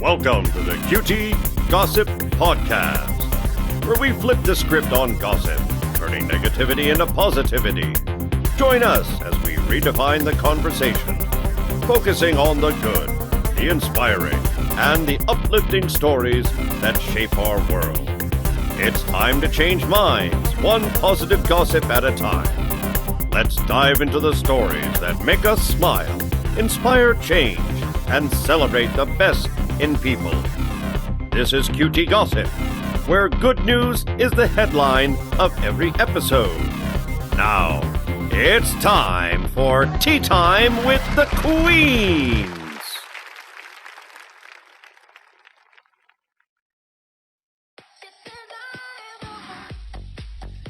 Welcome to the QT Gossip Podcast, where we flip the script on gossip, turning negativity into positivity. Join us as we redefine the conversation, focusing on the good, the inspiring, and the uplifting stories that shape our world. It's time to change minds, one positive gossip at a time. Let's dive into the stories that make us smile, inspire change, and celebrate the best in people. This is QT Gossip, where good news is the headline of every episode. Now, it's time for Tea Time with the Queens.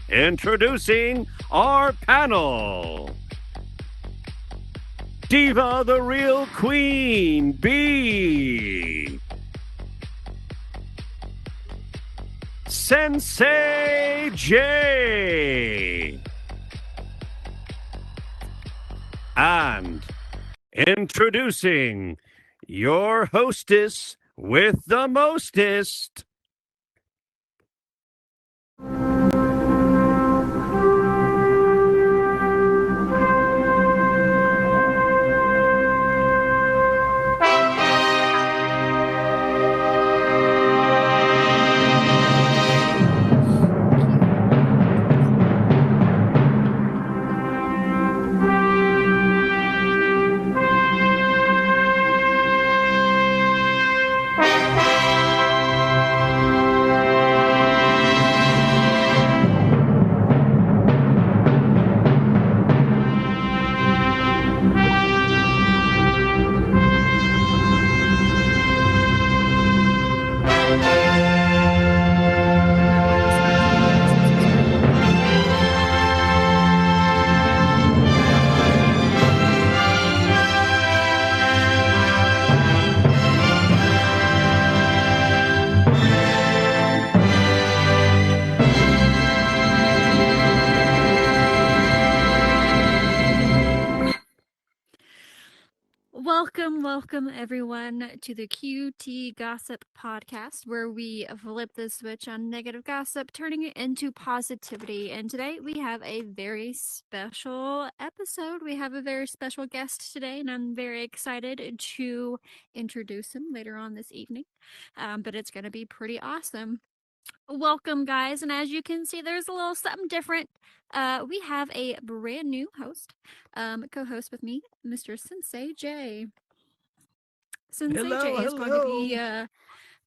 Introducing our panel. Diva the Real Queen Bee. Sensei J. And introducing your hostess with the mostest, Welcome everyone to the QT Gossip Podcast, where we flip the switch on negative gossip, turning it into positivity. And today we have a very special episode. We have a very special guest today, and I'm very excited to introduce him later on this evening. But it's going to be pretty awesome. Welcome, guys, and as you can see, there's a little something different. We have a brand new host, co-host with me, Mr. Sensei J. Sensei J is going to be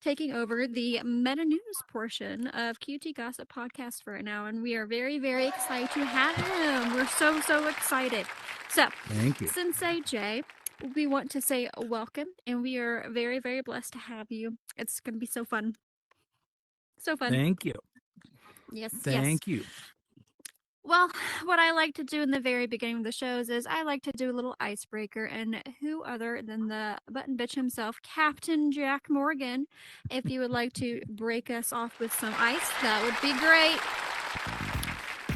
taking over the meta news portion of QT Gossip Podcast for right now, and we are very, very excited to have him. We're so excited. So, thank you, Sensei J. We want to say welcome, and we are very, very blessed to have you. It's going to be so fun. So fun. Thank you. Yes. Thank you. Well, what I like to do in the very beginning of the shows is I like to do a little icebreaker, and who other than the button bitch himself, Captain Jack Morgan. If you would like to break us off with some ice, that would be great.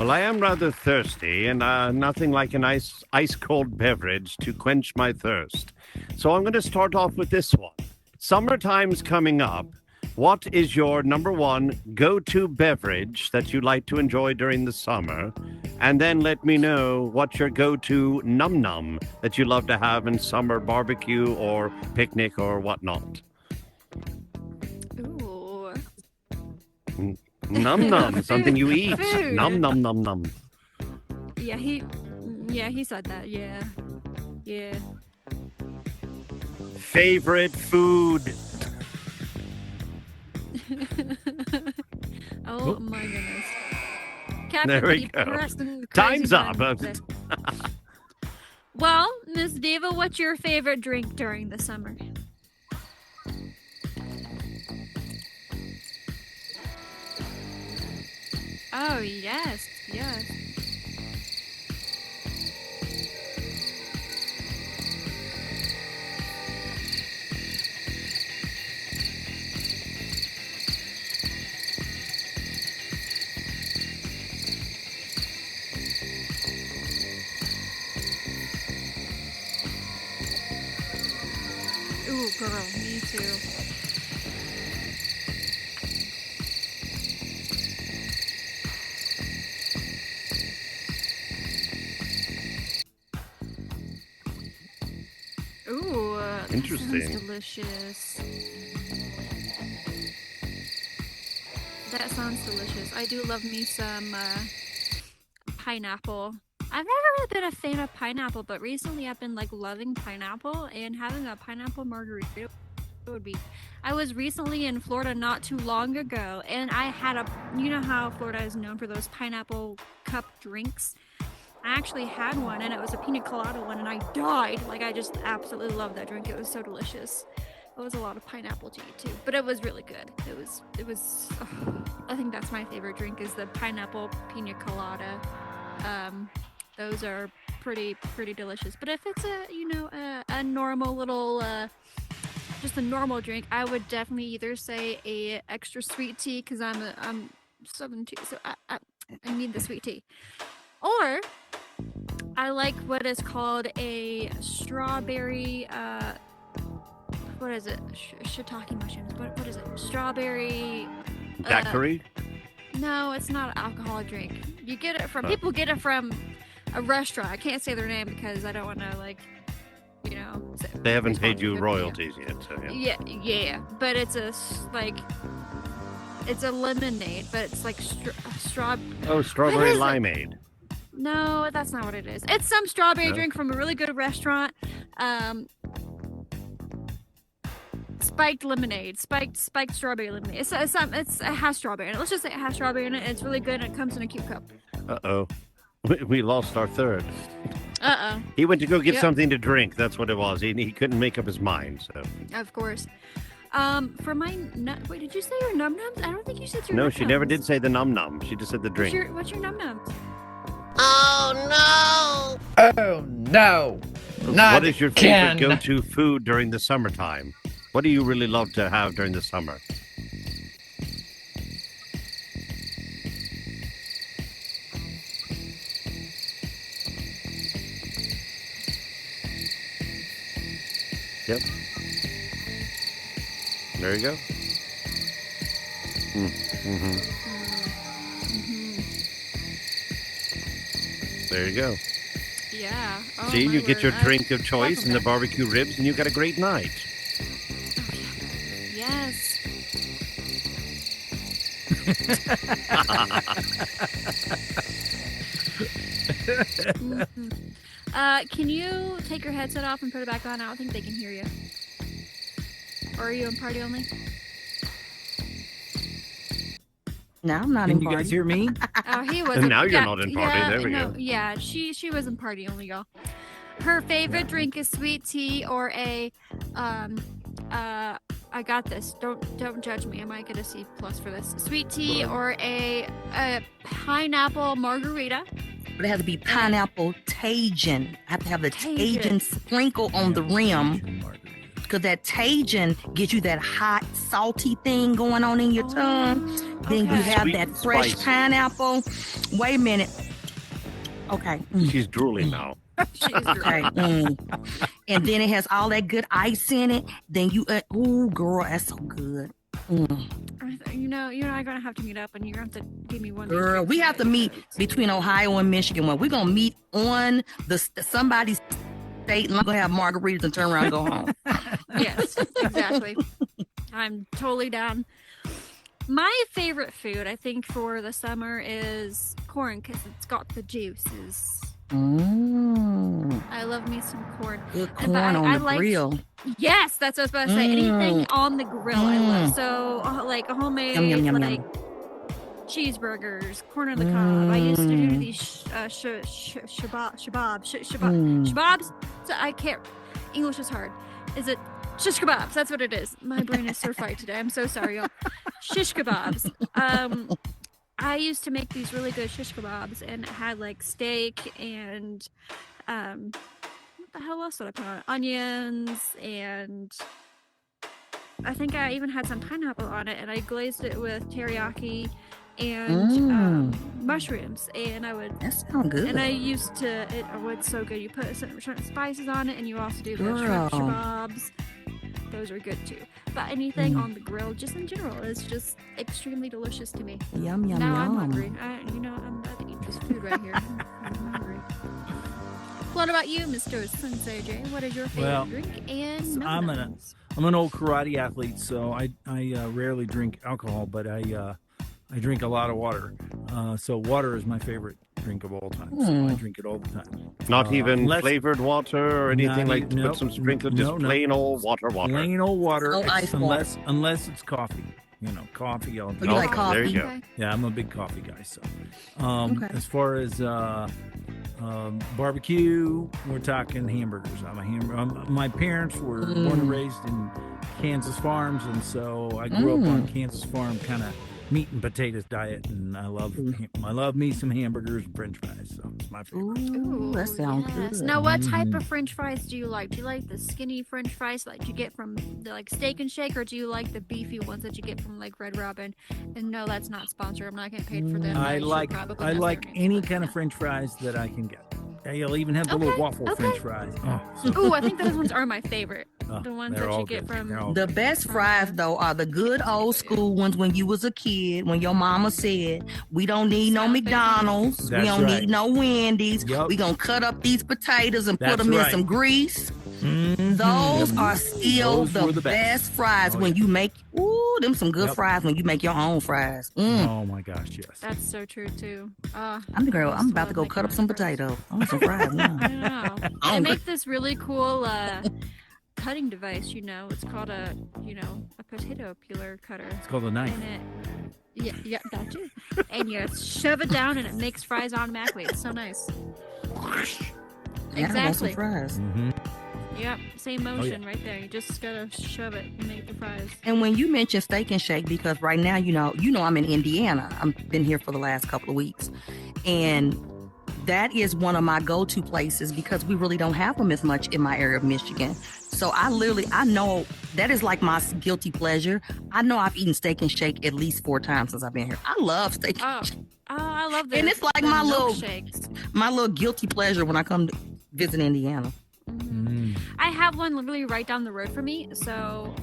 Well, I am rather thirsty, and nothing like an ice-cold beverage to quench my thirst. So I'm going to start off with this one. Summertime's coming up. What is your number one go-to beverage that you like to enjoy during the summer? And then let me know what your go-to num-num that you love to have in summer barbecue or picnic or whatnot. Ooh. Num-num, something you eat. Food. Num-num-num-num. Yeah, he said that. Yeah. Favorite food? Oh my goodness. Captain, There we go. Time's up. Well, Miss Diva, what's your favorite drink during the summer? Oh, yes. Ooh, girl, me too. Ooh, that Interesting. sounds delicious. That sounds delicious. I do love me some pineapple. I've never really been a fan of pineapple, but recently I've been like loving pineapple, and having a pineapple margarita would be. I was recently in Florida not too long ago, and I had a. You know how Florida is known for those pineapple cup drinks? I actually had one, and it was a pina colada one, and I died. Like, I just absolutely loved that drink. It was so delicious. It was a lot of pineapple to eat too, but it was really good. It was. I think that's my favorite drink is the pineapple pina colada. Those are pretty delicious. But if it's a normal little just a normal drink, I would definitely either say a extra sweet tea because I'm Southern tea, so I need the sweet tea, or I like what is called a strawberry. What is it? Shiitake mushrooms. What is it? Strawberry. Daiquiri? No, it's not an alcoholic drink. You get it from people get it from a restaurant. I can't say their name because I don't want to They haven't paid you royalties yet, so yeah. Yeah. But it's it's a lemonade, but it's like Strawberry limeade. No, that's not what it is. It's some strawberry drink from a really good restaurant. Spiked lemonade, spiked strawberry lemonade. It has strawberry in it. Let's just say it has strawberry in it. It's really good, and it comes in a cute cup. Uh-oh. We lost our third. Uh-oh. He went to go get something to drink. That's what it was. He couldn't make up his mind, so. Of course. For my wait, did you say your num nums? I don't think you said your. No, num she never nums. did say the num num. She just said the drink. What's your num nums? Oh no! Not What is your again. favorite go-to food during the summertime? What do you really love to have during the summer? Yep. There you go. There you go. Yeah. Oh, See, my you get your word. drink of choice love and the that. barbecue ribs, and you got a great night. Yes. Can you take your headset off and put it back on? I don't think they can hear you. Or are you in party only? No, I'm not Can in you party. guys hear me? Oh, he was. And now you're not in party. There we go. Yeah, she was in party only, y'all. Her favorite drink is sweet tea or a I got this. Don't judge me. I might get a C+ for this. Sweet tea or a pineapple margarita. But it has to be pineapple Tajin. I have to have the Tajin. Tajin sprinkle on the rim. Because that Tajin gives you that hot, salty thing going on in your tongue. Then you okay. have Sweet that and fresh spicy. pineapple. Wait a minute. Okay. She's drooling now. She's Okay. And then it has all that good ice in it. Then you, oh, girl, that's so good. You know, you're not gonna have to meet up, and you're gonna have to give me one. of these Girl, drinks we have to today. meet between Ohio and Michigan. We're gonna meet on somebody's state, and I'm gonna have margaritas and turn around and go home. Yes, exactly. I'm totally down. My favorite food, I think, for the summer is corn because it's got the juices. I love me some corn. Good And corn I on the like- grill. Yes, that's what I was about to say. Anything on the grill, I love. So, like a homemade, Yum, yum, yum, like cheeseburgers, corn on the cob. I used to do these shababs. So I can't. English is hard. Is it shish kebabs? That's what it is. My brain is so fried today. I'm so sorry, y'all. Shish kebabs. I used to make these really good shish kebabs, and it had like steak and what the hell else did I put on it? Onions, and I think I even had some pineapple on it, and I glazed it with teriyaki and mushrooms, and I would. That sounds good. And I used to. It's so good. You put certain spices on it, and you also do the shrimp Girl. kebabs. those are good too. But anything on the grill, just in general, is just extremely delicious to me. Yum, yum, Now I'm yum. hungry. I'm about to eat this food right here. I'm hungry. What about you, Mr. Sensei J? What is your favorite Well, drink? And I'm an old karate athlete, so I rarely drink alcohol, but I drink a lot of water. So water is my favorite drink of all time. So I drink it all the time. Not even unless- flavored water or anything Not like e- put no, some sprinkles, just no. plain old water. Plain old water, No ice water. unless it's coffee. Coffee. I'll Oh, drink. you like coffee? There you go. Okay. Yeah, I'm a big coffee guy. So, Okay. as far as barbecue, we're talking hamburgers. I'm a hamburger. My parents were born and raised in Kansas farms, and so I grew up on Kansas farm kind of meat and potatoes diet, and I love me some hamburgers and French fries. So it's my favorite. Ooh, that sounds Yes. good. Now, what type of French fries do you like? Do you like the skinny French fries like you get from the Steak and Shake, or do you like the beefy ones that you get from like Red Robin? And no, that's not sponsored. I'm not getting paid for them. I should like probably I mess like their any names, kind but of French fries that I can get. You'll even have the little waffle French fries. Oh, yeah. Ooh, I think those ones are my favorite. oh, The ones they're that you all get good. from- They're all The good. best fries, though, are the good old school ones when you was a kid, when your mama said, we don't need no South Bay. McDonald's, we That's don't right. need no Wendy's, Yup. we gonna cut up these potatoes and put That's them in right. some grease. Mhm. Those are still Those were the the best. best fries Oh, when yeah. you make, them some good Yep. fries when you make your own fries. Oh my gosh, yes. That's so true too. I'm about to go cut up some potatoes. I want some fries now. I know. They Hungry. make this really cool cutting device. It's called a potato peeler cutter. It's called a knife. And yeah, that too. And you shove it down, and it makes fries automatically. It's so nice. Yeah, I want some Exactly. fries. Mm-hmm. Yep, same motion right there. You just gotta shove it and make the fries. And when you mention Steak and Shake, because right now, you know I'm in Indiana. I've been here for the last couple of weeks. And that is one of my go-to places because we really don't have them as much in my area of Michigan. So I know that is like my guilty pleasure. I know I've eaten Steak and Shake at least 4 times since I've been here. I love Steak and Oh, Shake. I love this. And it's like my little- shakes. My little guilty pleasure when I come to visit Indiana. I have one literally right down the road from me, so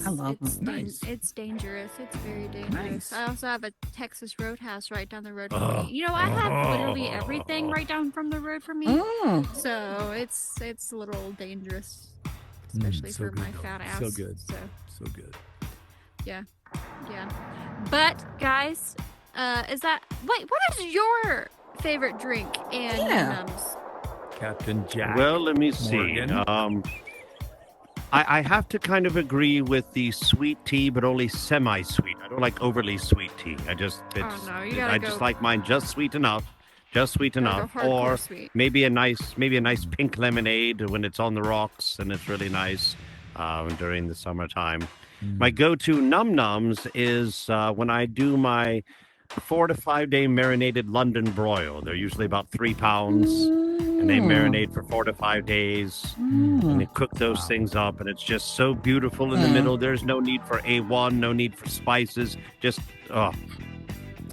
I love it's them. Nice. it's dangerous. It's very dangerous. Nice. I also have a Texas Roadhouse right down the road from me. I have literally everything right down from the road from me. Mm. So it's a little dangerous, especially so for my good. fat ass. So good. So So good. yeah. But guys, what is your favorite drink and Yeah. Captain Jack. Well, let me see. Morgan. I have to kind of agree with the sweet tea, but only semi-sweet. I don't like overly sweet tea. I just go- like mine just sweet enough, Gotta go or hardcore sweet. maybe a nice pink lemonade when it's on the rocks and it's really nice during the summertime. My go-to num-nums is when I do my 4 to 5 day marinated London broil. They're usually about 3 pounds, and they marinate for 4 to 5 days. And they cook those things up, and it's just so beautiful in the middle. There's no need for A1, no need for spices. Just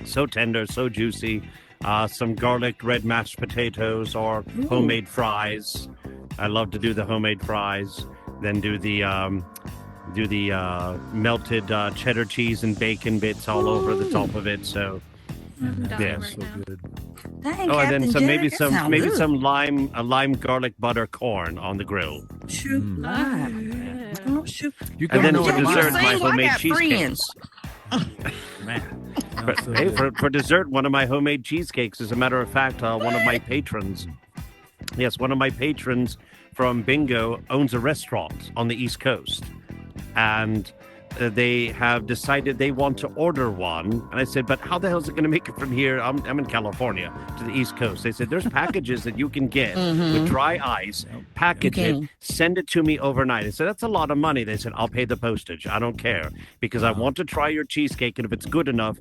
so tender, so juicy. Some garlic red mashed potatoes or homemade fries. I love to do the homemade fries. Then do the melted cheddar cheese and bacon bits all over the top of it. So I'm dying Yeah, right so now. good. Dang, and then Captain maybe Jack, that sound maybe good. some lime garlic butter corn on the grill. Shoot, Ah, Oh, shoot. You And then know for what I'm dessert, saying? my Well, I homemade got cheesecakes. Man. But, So hey, good. for dessert, one of my homemade cheesecakes. As a matter of fact, one of my patrons, from Bingo owns a restaurant on the East Coast, and they have decided they want to order one. And I said, but how the hell is it going to make it from here? I'm in California to the East Coast. They said, there's packages that you can get with dry ice, package Okay. it, send it to me overnight. I said, that's a lot of money. They said, I'll pay the postage. I don't care because I want to try your cheesecake. And if it's good enough,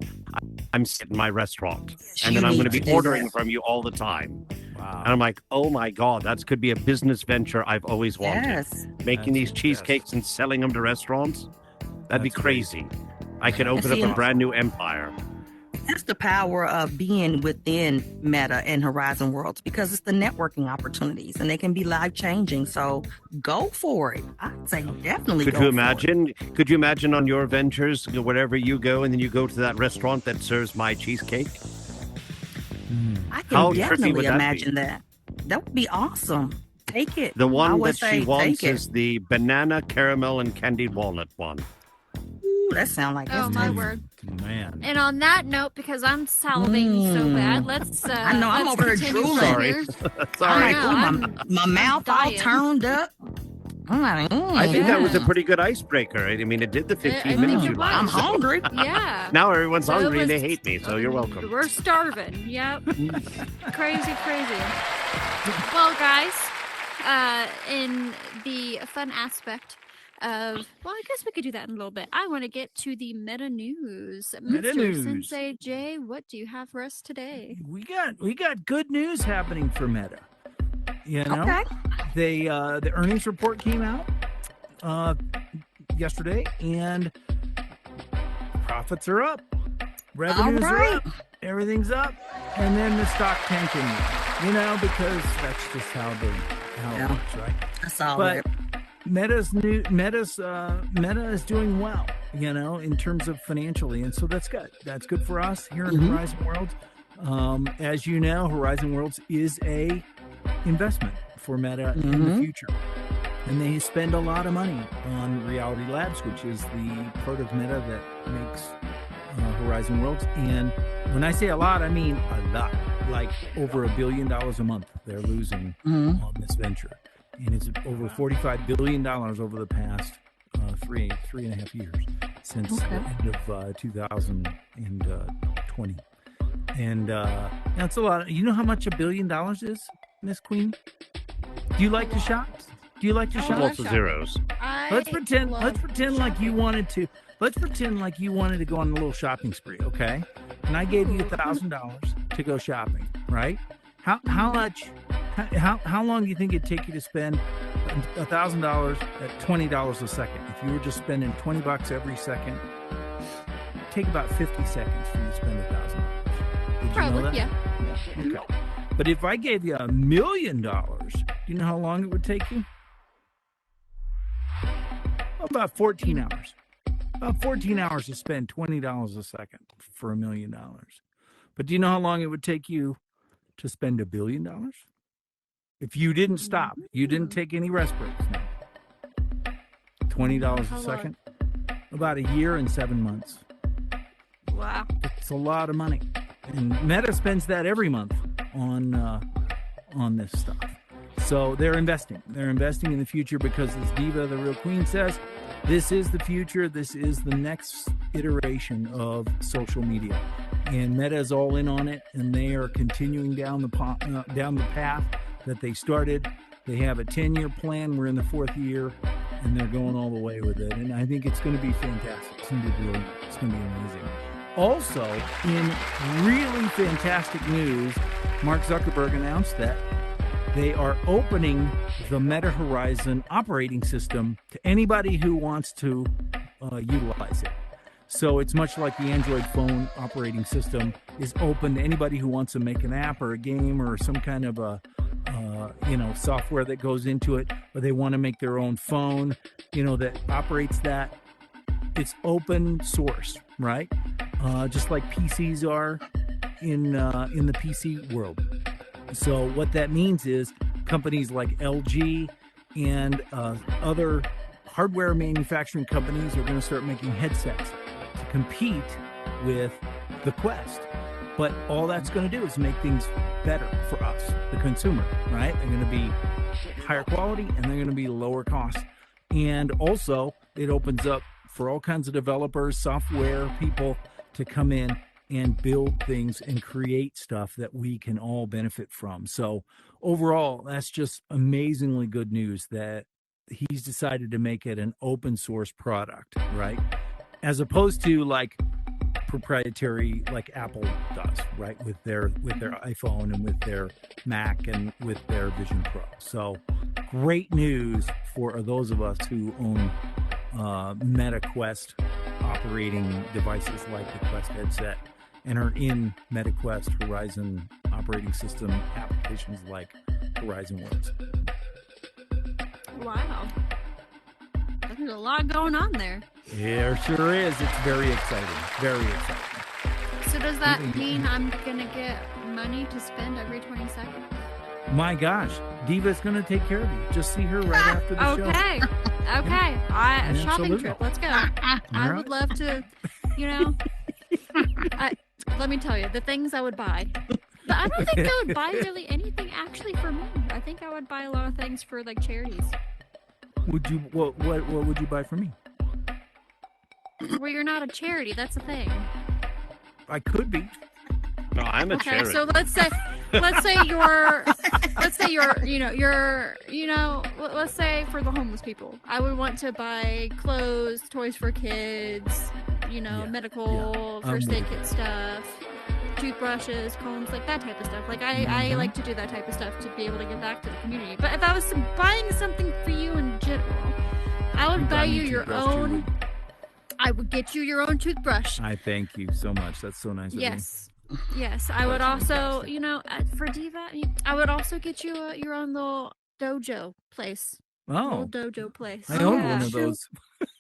I'm sitting in my restaurant. And You then I'm need going to to be do ordering that. from you all the time. Wow. And I'm like, oh my God, that could be a business venture I've always wanted. Yes. Making That's these cheesecakes and selling them to restaurants. That'd be That's crazy. I could open up see, a brand new empire. That's the power of being within Meta and Horizon Worlds, because it's the networking opportunities and they can be life changing. So go for it. I'd say definitely. Could you imagine? Could you imagine on your ventures, wherever you go, and then you go to that restaurant that serves my cheesecake? I How can trippy definitely would that be? imagine that. That would be awesome. Take it. The I one would that say she wants take it. is the banana, caramel, and candied walnut one. Ooh, that sounds like Oh it's my tasty. word! Man. And on that note, because I'm salivating so bad, let's. I know, I'm let's over here continue drooling. Sorry. further. I'm Sorry. like, know, ooh, I'm my mouth all dying. turned up. I'm like, I think that was a Yeah. pretty good icebreaker. I mean, it did the 15 I think minutes it you was. I'm liked. So hungry. Yeah. now everyone's So it hungry and they was- hate me, so you're welcome. We're starving. Yep. Crazy. Well, guys, in the fun aspect of, well, I guess we could do that in a little bit. I want to get to the meta news. Meta Mr. news. Sensei Jay, what do you have for us today? We got good news happening for Meta. You know, Okay. they the earnings report came out yesterday, and profits are up, revenues are right. up, everything's up, and then the stock tanking. You know, because that's just how it Yeah. works, right? That's all But right. Meta is doing well, you know, in terms of financially, and so that's good. That's good for us here in Mhm. Horizon Worlds. As you know, Horizon Worlds is a investment for Meta in the Mhm. future, and they spend a lot of money on Reality Labs, which is the part of Meta that makes Horizon Worlds. And when I say a lot, I mean a lot, like over $1 billion a month they're losing Mhm. on this venture, and it's over $45 billion over the past three and a half years since the Okay. end of 2020. And that's a lot. You know how much $1 billion is, Miss Queen? Do you like to shop? Do you like to I shop? love Lots of zeros. Let's pretend. love Let's pretend like you wanted to. Let's pretend like you wanted to go on a little shopping spree, okay? And I gave you $1,000 to go shopping, right? How much? How long do you think it'd take you to spend $1,000 at $20 a second? If you were just spending $20 every second, it'd take about 50 seconds for you to spend $1,000. Did you know Probably, that? yeah. Okay. But if I gave you $1 million, do you know how long it would take you? About 14 hours. About 14 hours to spend $20 a second for $1 million. But do you know how long it would take you to spend $1 billion? If you didn't stop, you didn't take any rest breaks. No. $20 How a long? second. About a year and 7 months. Wow. It's a lot of money, and Meta spends that every month on this stuff. So they're investing. They're investing in the future because, as Diva, the real queen, says, this is the future. This is the next iteration of social media, and Meta is all in on it, and they are continuing down the path that they started. They have a 10-year plan. We're in the 4th year, and they're going all the way with it. And I think it's going to be fantastic. It's going to be brilliant. It's going to be amazing. Also, in really fantastic news, Mark Zuckerberg announced that they are opening the Meta Horizon operating system to anybody who wants to utilize it. So it's much like the Android phone operating system is open to anybody who wants to make an app or a game or some kind of a software that goes into it, or they want to make their own phone, that operates that. It's open source, right? Just like PCs are in the PC world. So what that means is companies like LG and other hardware manufacturing companies are going to start making headsets to compete with the Quest. But all that's going to do is make things better for us, the consumer, right? They're going to be higher quality and they're going to be lower cost. And also, it opens up for all kinds of developers, software people to come in and build things and create stuff that we can all benefit from. So overall, that's just amazingly good news that he's decided to make it an open source product, right? As opposed to like proprietary like Apple does, right? With their iPhone and with their Mac and with their Vision Pro. So great news for those of us who own Meta Quest operating devices like the Quest headset and are in MetaQuest Horizon operating system applications like Horizon Works. Wow. There's a lot going on there. There sure is. It's very exciting. Very exciting. So does that mean I'm going to get money to spend every 20 seconds? My gosh, Diva's going to take care of you. Just see her right after the show. Okay. Okay. A shopping Absolutely. trip. Let's go. I would love to, let me tell you, the things I would buy. But I don't think I would buy really anything actually for me. I think I would buy a lot of things for like charities. Would you? What would you buy for me? Well, you're not a charity. That's the thing. I could be. No, I'm a Okay, charity. so let's say let's say for the homeless people, I would want to buy clothes, toys for kids, Yeah, medical, first aid kit stuff, toothbrushes, combs, like that type of stuff. Like I like to do that type of stuff to be able to give back to the community. But if I was buying something for you in general, I would buy you your own. I would get you your own toothbrush. I thank you so much. That's so nice of you. Yes. I would also, for Diva, I would also get you your own little dojo place. Oh, Little dojo place. I own Yeah. one of those.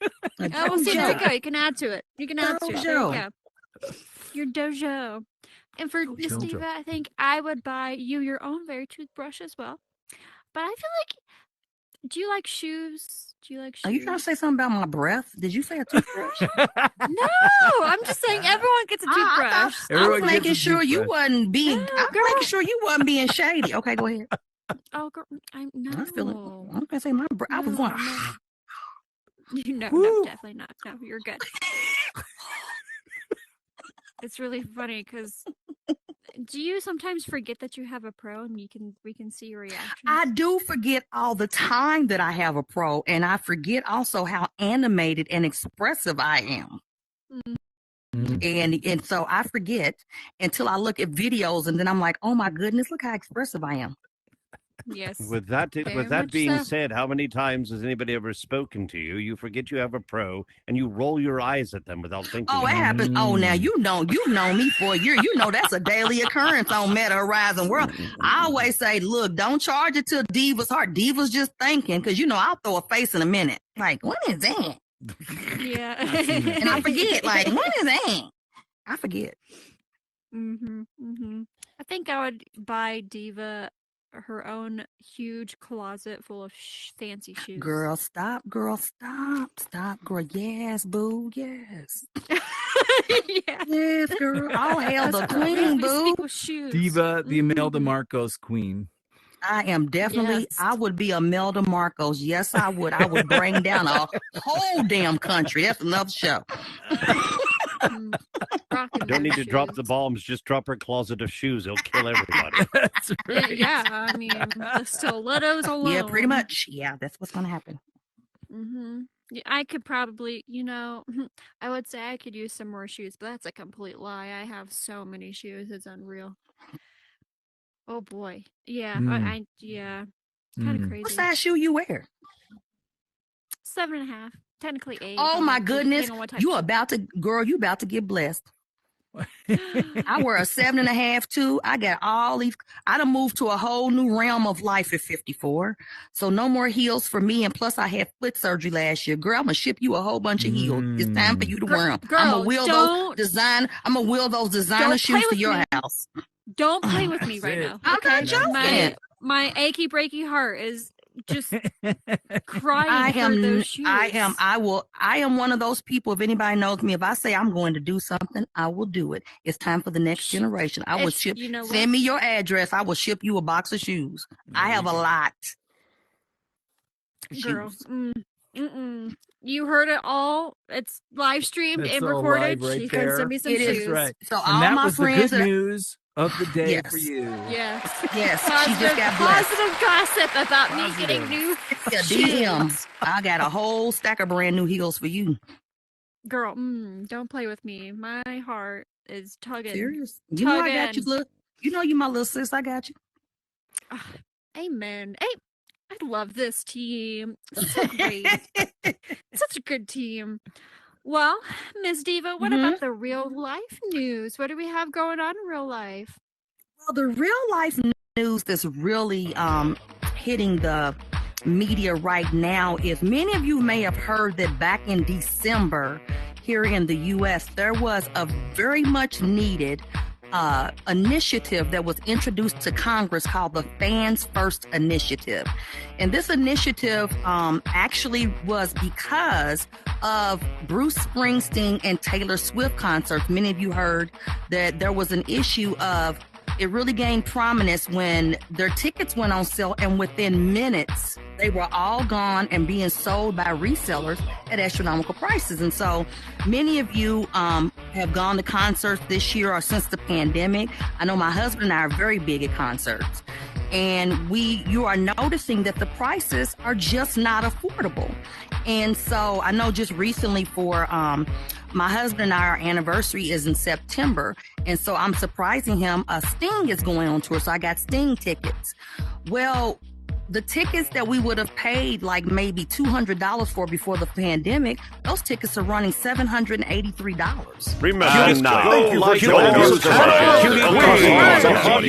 Oh, well, see, there you go. You can add to it. You can add to it. There you Dojo. go. Your dojo. And for Miss Dojo. Diva, I think I would buy you your own very toothbrush as well. But I feel like, do you like shoes? Are you trying to say something about my breath? Did you say a toothbrush? No, I'm just saying everyone gets a I toothbrush. was Everyone gets making a sure you toothbrush. wasn't being. No, I was girl. making sure you wasn't being shady. Okay, go ahead. Oh, girl, no. I feel it. I'm gonna say my breath. I was No, going. no. No, Woo. definitely not. No, you're good. It's really funny because do you sometimes forget that you have a pro and we can see your reaction? I do forget all the time that I have a pro, and I forget also how animated and expressive I am. And so I forget until I look at videos, and then I'm like, oh my goodness, look how expressive I am. Yes. With that Very with that much being so. said, how many times has anybody ever spoken to you? You forget you have a pro, and you roll your eyes at them without thinking. Oh, it happens. Oh, now you've known me for a year. You know that's a daily occurrence on Meta Horizon World. I always say, look, don't charge it to Diva's heart. Diva's just thinking, because I'll throw a face in a minute. Like, what is that? Yeah. And I forget. Like, what is that? I forget. I think I would buy Diva her own huge closet full of fancy shoes. Girl, stop. Girl, stop. Stop, girl. Yes, boo. Yes. Yeah. Yes, girl. All hail the We queen, boo. speak with shoes. Diva, the Imelda Mhm. Marcos queen. I am definitely, Yes. I would be Imelda Marcos. Yes, I would. I would bring down a whole damn country. That's another show. Rocking Don't need those to drop the shoes. bombs. Just drop her closet of shoes. It'll kill everybody. That's right. Yeah, I mean, the stilettos alone. Yeah, pretty much. Yeah, that's what's going to happen. Yeah, I could probably, I would say I could use some more shoes, but that's a complete lie. I have so many shoes; it's unreal. Oh boy, yeah, yeah, kind of crazy. What size shoe you wear? 7.5, technically 8. Oh my depending goodness. on what type You of- about to, girl, you about to get blessed. I wear a 7.5 too. I got all these. I done moved to a whole new realm of life at 54. So no more heels for me. And plus, I had foot surgery last year. Girl, I'm gonna ship you a whole bunch of heels. It's time for you to wear them. I'm Girl, gonna wheel don't- those designer don't shoes play to with your me. house. Don't play with me right now. I'm not joking. My achy breaky heart is just crying I for am. those shoes. I am. I am one of those people. If anybody knows me, if I say I'm going to do something, I will do it. It's time for the next generation. I will If- ship. you know what? Send me your address. I will ship you a box of shoes. I have a lot. of Girl. shoes. You heard it all. It's live streamed It's and all recorded. live right She can there. send me some It is. shoes. That's right. So And all that my was the friends good that news of the day Yes. for you. Yes. yes, she Positive, just got blessed. positive gossip about me getting Positive. new Yeah, DM. shoes. I got a whole stack of brand new heels for you. Girl, don't play with me. My heart is tugging. Serious? You know I got you, Tugging. look. You know you my little sis. I got you. Amen. Hey, I love this team. So great. Such a good team. Well, Ms. Diva, what Mhm. about the real life news? What do we have going on in real life? Well, the real life news that's really hitting the media right now is many of you may have heard that back in December here in the U.S., there was a very much needed initiative that was introduced to Congress called the Fans First Initiative. And this initiative actually was because of Bruce Springsteen and Taylor Swift concerts. Many of you heard that there was an issue of it really gained prominence when their tickets went on sale, and within minutes, they were all gone and being sold by resellers at astronomical prices. And so many of you have gone to concerts this year or since the pandemic. I know my husband and I are very big at concerts. And you are noticing that the prices are just not affordable. And so I know just recently for my husband and I, our anniversary is in September. And so I'm surprising him. Sting is going on tour. So I got Sting tickets. Well, the tickets that we would have paid like maybe $200 for before the pandemic, those tickets are running $783. Remember, And now, thank you for like joining all us the tonight.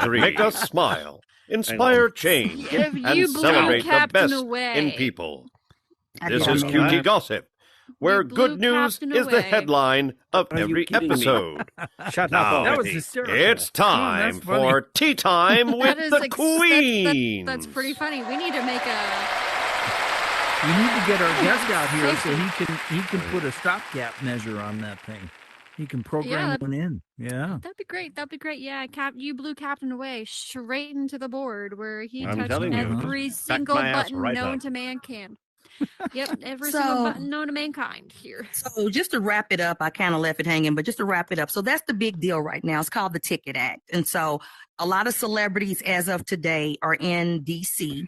Make us smile, inspire change, If you and blew celebrate the Captain best away. in people. I This did. is QT Gossip, where You blew good news Captain is the away. headline of Are you every kidding me? episode. Shut Now, up That was already. hysterical. It's time that's funny. for tea time with That is the Queen. That's pretty funny. We need to make a. We need to get our guest out here so he can put a stopgap measure on that thing. He can program Yeah. one in. Yeah. That'd be great. That'd be great. Yeah, you blew Captain away straight into the board where he I'm touched telling you, every single my ass button right known up. to mankind. Yep, every So- single button known to mankind here. So just to wrap it up, I kind of left it hanging, but just to wrap it up. So that's the big deal right now. It's called the Ticket Act. And so a lot of celebrities as of today are in DC.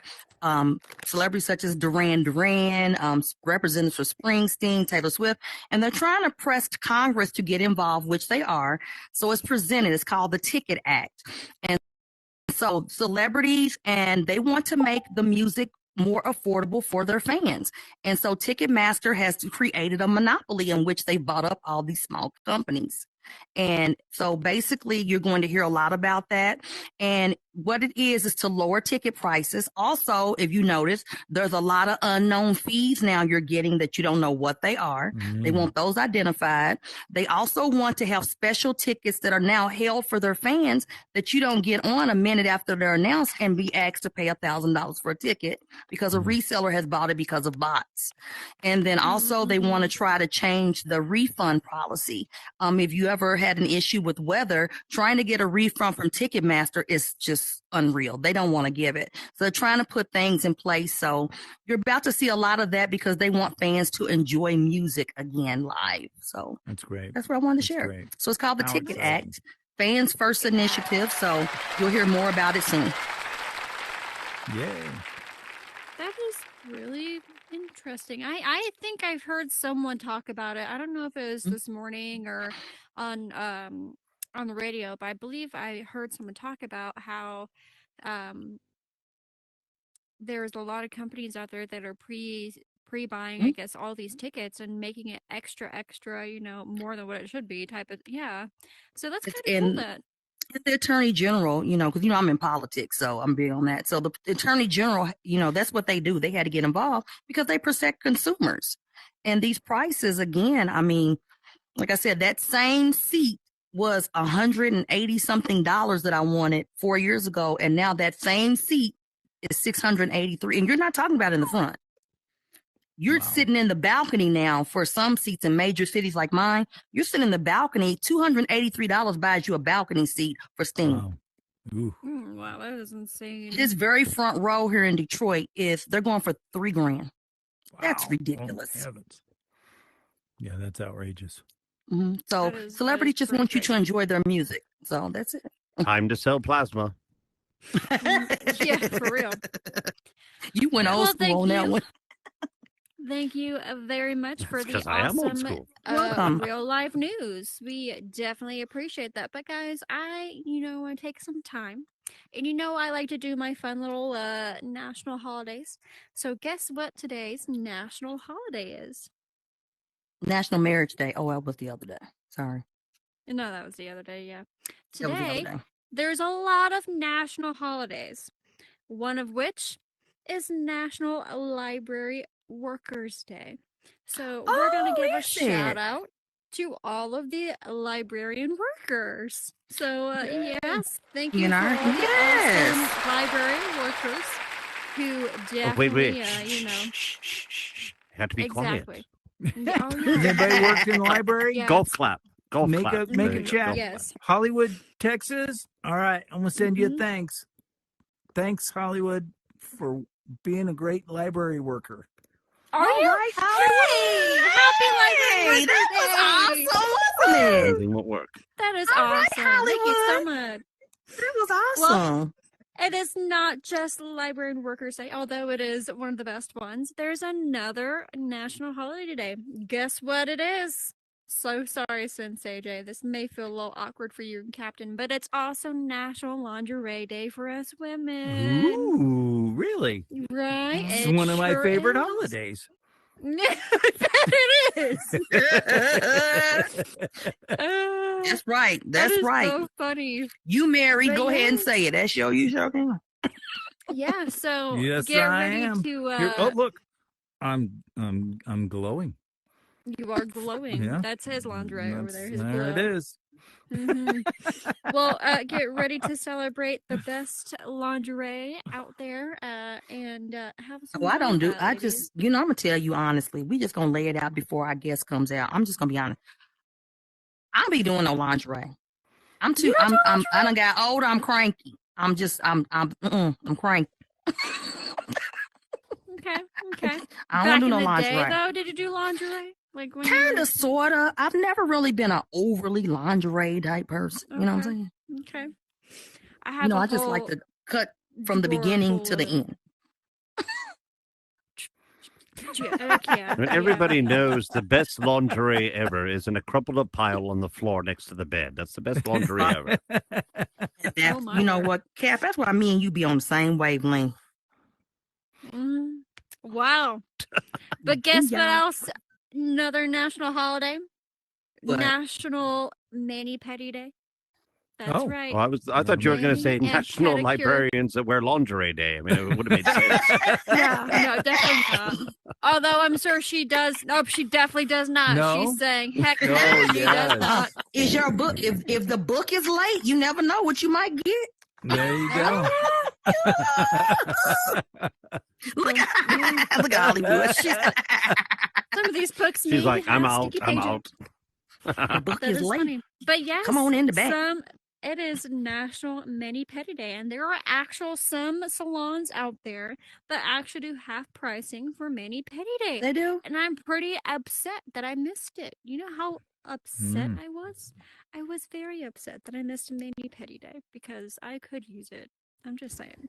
Celebrities such as Duran Duran, representatives for Springsteen, Taylor Swift, and they're trying to press Congress to get involved, which they are. So it's presented. It's called the Ticket Act. And so celebrities, and they want to make the music more affordable for their fans. And so Ticketmaster has created a monopoly in which they bought up all these small companies. And so basically you're going to hear a lot about that. And what it is to lower ticket prices. Also, if you notice, there's a lot of unknown fees now you're getting that you don't know what they are. They want those identified. They also want to have special tickets that are now held for their fans that you don't get on a minute after they're announced and be asked to pay $1,000 for a ticket because a reseller has bought it because of bots. And then also they want to try to change the refund policy. If you ever had an issue with weather, trying to get a refund from Ticketmaster is just unreal. They don't want to give it. So they're trying to put things in place. So you're about to see a lot of that because they want fans to enjoy music again live. So That's great. that's what I wanted to That's share. great. So it's called the How Ticket exciting. Act, Fans First Initiative. So you'll hear more about it soon. Yay. That is really interesting. I think I've heard someone talk about it. I don't know if it was this morning or on the radio, but I believe I heard someone talk about how there's a lot of companies out there that are pre-buying, I guess, all these tickets and making it extra, more than what it should be type of, yeah. So that's It's kind of cool in- that. The attorney general, because I'm in politics, so I'm big on that. So the attorney general, that's what they do. They had to get involved because they protect consumers. And these prices, again, I mean, like I said, that same seat was $180 something that I wanted 4 years ago, and now that same seat is $683. And you're not talking about in the front. You're sitting in the balcony now for some seats in major cities like mine. You're sitting in the balcony. $283 buys you a balcony seat for Sting. Wow. Ooh. Wow, that is insane. His very front row here in Detroit they're going for $3,000. That's Wow. ridiculous. Oh, heavens. Yeah, that's outrageous. So That is celebrities just pretty want you to crazy. enjoy their music. So that's it. Time to sell plasma. Yeah, for real. You went old Well, school thank on that you. one. Thank you very much for That's the 'cause I am old awesome school. Welcome. real life news. We definitely appreciate that. But guys, I want to take some time. And I like to do my fun little national holidays. So guess what today's national holiday is? National Marriage Day. Oh, that was the other day. Sorry. No, that was the other day, yeah. That was the other Today, day. there's a lot of national holidays. One of which is National Library Workers Day. So we're going to give a is shout it? out to all of the librarian workers. So yes, thank you You for know? all the Yes. awesome librarian workers who Oh, definitely, wait. Shh. You have to be exactly. quiet. Oh Has yeah, anybody worked in the library? yeah. Golf clap. Golf Make clap. a make There a you go. chat. Golf Yes. Hollywood, Texas. All right, I'm gonna send you a Mhm. thanks. Thanks, Hollywood, for being a great library worker. Are All you? right, Hey, happy Library Hey, that Workers was Day! awesome, wasn't it? Something won't work. That is All right, awesome. Thank you so Hollywood. much. That was Well, awesome. it is not just Librarian Workers Day, although it is one of the best ones. There's another national holiday today. Guess what it is? So sorry, Sensei J. This may feel a little awkward for you, Captain, but it's also National Lingerie Day for us women. Ooh, really? Right? It's It one of my sure favorite is. holidays. It is. That's right. That That's is right. so funny. You married. But Go ahead and yes. say it. That's you sure can. Yeah, so Yes, get I ready am. to Oh, look, I'm glowing. you are glowing. Yeah. That's his lingerie over there. His There it glow. is. Mhm. Well, get ready to celebrate the best lingerie out there, and have some Oh, I fun don't with do. that, I ladies. just, I'm gonna tell you honestly. We just gonna lay it out before our guest comes out. I'm just gonna be honest. I don't be doing no lingerie. I'm You too. don't do I lingerie? done got older. I'm cranky. I'm cranky. Okay, okay. I don't Back want to do in no the lingerie. day, though, did you do lingerie? Like when you Kind were... of, sort of. I've never really been an overly lingerie type person. You know what I'm Okay, saying? okay. I have a I just like whole to cut from the drawer beginning full to the of... end. Yeah, I mean, everybody knows the best lingerie ever is in a crumpled up pile on the floor next to the bed. That's the best lingerie ever. That's, my you know word. what, Cap? That's why me and you be on the same wavelength. Mhm. Wow. But guess what Yeah. else? Another national holiday? What? National Mani Petty Day. That's Oh. right. Well, I thought you were going to say Mani and National pedicure. Librarians that wear lingerie day. I mean, it would have made sense. No, definitely not. Although I'm sure she does. Nope, she definitely does not. No? She's saying, heck no, Oh, she yes. does not. Is your book? If the book is late, you never know what you might get. There you go. Look at Hollywood. Some of these books She's may like, I'm have out. sticky I'm pages. out. The book That is is late. funny. But yes, Come on in the back. It is National Mani Petty Day, and there are some salons out there that actually do half pricing for Mani Petty Day. They do. And I'm pretty upset that I missed it. You know how upset I was? I was very upset that I missed Mani Petty Day because I could use it. I'm just saying.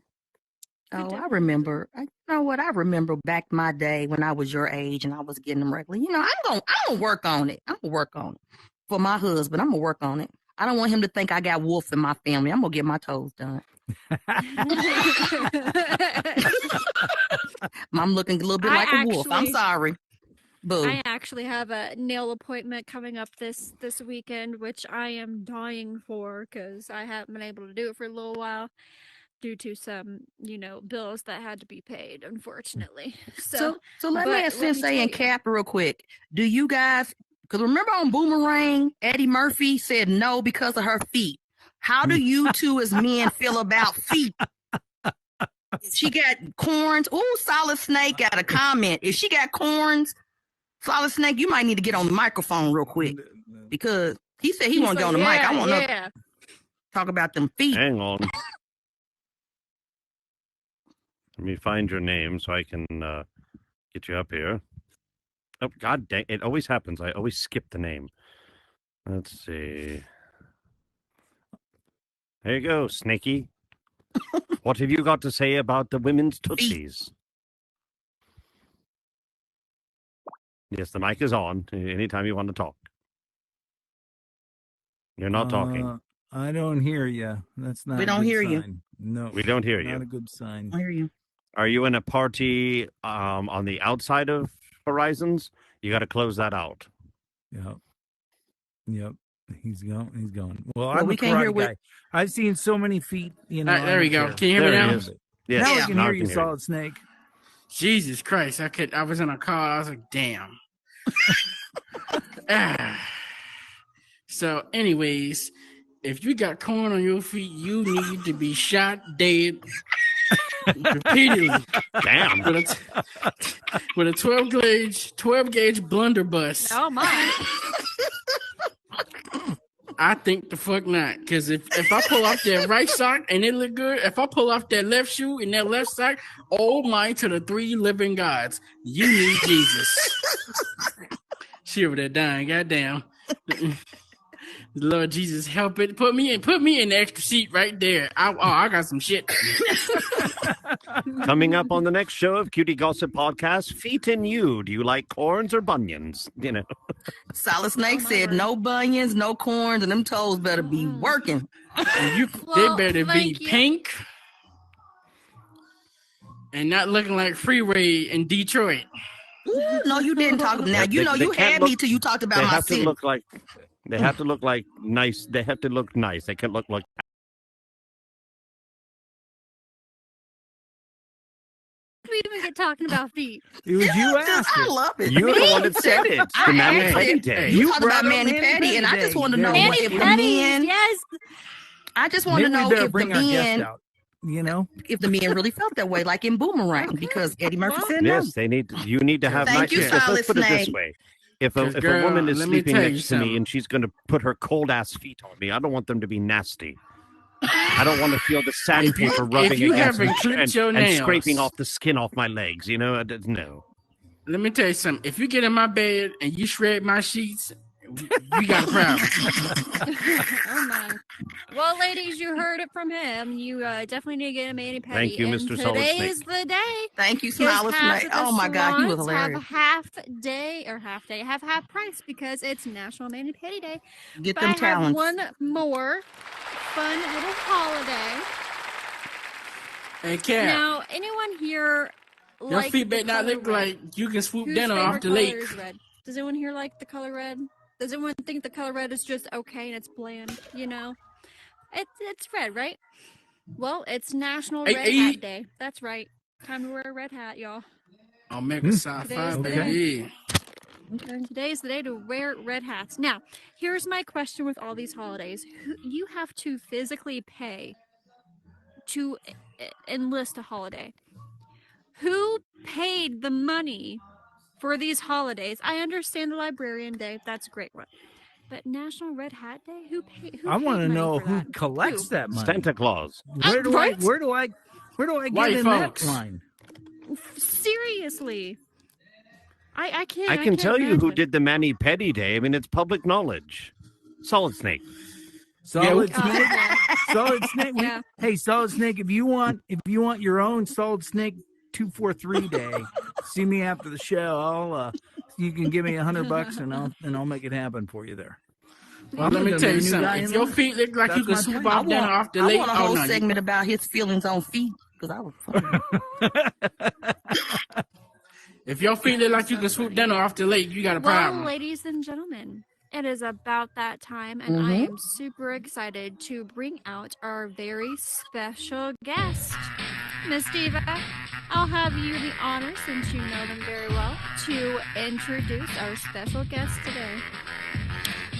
Oh, I remember. You know what? I remember back my day when I was your age and I was getting them regularly. I'm gonna work on it. I'm gonna work on it for my husband. I'm gonna work on it. I don't want him to think I got wolf in my family. I'm gonna get my toes done. I'm looking a little bit like a wolf. I'm sorry. Boo. I actually have a nail appointment coming up this weekend, which I am dying for because I haven't been able to do it for a little while due to some, bills that had to be paid, unfortunately. So let me ask Sensei and Cap real quick. Do you guys, because remember on Boomerang, Eddie Murphy said no because of her feet. How do you two as men feel about feet? She got corns. Ooh, Solid Snake got a comment. If she got corns, Solid Snake, you might need to get on the microphone real quick because he said he won't get on the mic. I want to talk about them feet. Hang on. Let me find your name so I can get you up here. Oh, God dang. It always happens. I always skip the name. Let's see. There you go, Snaky. What have you got to say about the women's tootsies? Yes, the mic is on. Anytime you want to talk. You're not talking. I don't hear you. That's not. We a don't good hear you. sign. No, We don't hear not you. a good sign. I hear you. Are you in a party on the outside of Horizons? You got to close that out. Yep. He's going. He's going. Well, Well, I'm we a can't hear karate what- guy. I've seen so many feet. You know. There we go. Can you hear There me he now? is. Yes, Now we Yeah. can now hear I you, can hear Solid Snake. Jesus Christ! I was in a car. I was like, damn. So, anyways, if you got corn on your feet, you need to be shot dead repeatedly Damn. with a 12 gauge blunderbuss. Oh my! I think the fuck not. Because if I pull off that right sock and it look good, if I pull off that left shoe and that left sock, oh my to the three living gods, you need Jesus. She over there dying, goddamn. Lord Jesus, help it. Put me in the extra seat right there. I got some shit. Coming up on the next show of Cutie Gossip Podcast, Feet in You. Do you like corns or bunions? You know. Solid Snake my said word. no bunions, no corns, and them toes better be working. And Well, they better be thank you. pink and not looking like Freeway in Detroit. Ooh, no, you didn't talk. Now They- you know they you can't had me look- till you talked about They my have to city. look like. They have to look like nice. They have to look nice. They can't look like. We even get talking about feet. It was you asked I it. love it. You're the one that said it. I The Manny asked Petty it. Day. You You talked brought about up Manny Manny Petty, and I Petty just Day. want to know Yeah. what Manny if the Petty, men. yes. I just want Maybe to we know better if the bring our guest men, out. You know. if the men really felt that way, like in Boomerang, Okay. because Eddie Murphy Well, said no. Yes, they need. You need to have. Thank nice, you, let's Solid put it this Snake. way: if 'Cause, a girl, woman is let me sleeping tell you next to me something. and she's going to put her cold ass feet on me, I don't want them to be nasty. I don't want to feel the sandpaper rubbing you against me haven't clipped your and nails. scraping off the skin off my legs. You know, no. Let me tell you something. If you get in my bed and you shred my sheets, we got a problem. Oh my. Well, ladies, you heard it from him. You definitely need to get a Manny Petty. Thank you, and Mr. Solid Today Snake. is the day. Thank you, Because Solid half Snake. of the Oh my God, he was salons hilarious. have half price because it's National Manny Petty Day. Get But them I have talents. one more fun little holiday. Hey, Cat, Now, anyone here your like feet the better not color look red? like you can swoop Whose dinner off favorite the color lake. is red? Does anyone here like the color red? Does anyone think the color red is just okay and it's bland? You know, it's red, right? Well, it's National Hey, Red hey. Hat Day. That's right. Time to wear a red hat, y'all. Omega Sci-Fi, Today's the baby. And today's the day to wear red hats. Now, here's my question with all these holidays: you have to physically pay to enlist a holiday. Who paid the money for these holidays? I understand the Librarian Day, that's a great one. But National Red Hat Day, who paid? I want to know who that? collects Who? that money. Santa Claus. Where do Right? I? Where do I get White in folks. that line? Seriously, I can't. I can can't tell you who imagine. did the Manny Petty Day. I mean, it's public knowledge. Solid Snake. Solid God, Snake. yeah. Solid Snake. Yeah. Hey, Solid Snake. If you want your own Solid Snake 243 day, see me after the show. I'll you can give me $100 and I'll make it happen for you there. Well, let me tell you something. If your feet look like you can That's swoop my- off dinner off the I lake, want a oh, whole no, you- segment about his feelings on feet because I was funny. if your feet look like you can swoop dinner off the lake, you got a Well, problem. ladies and gentlemen, it is about that time, and I am super excited to bring out our very special guest, Miss Diva. I'll have you the honor, since you know them very well, to introduce our special guest today.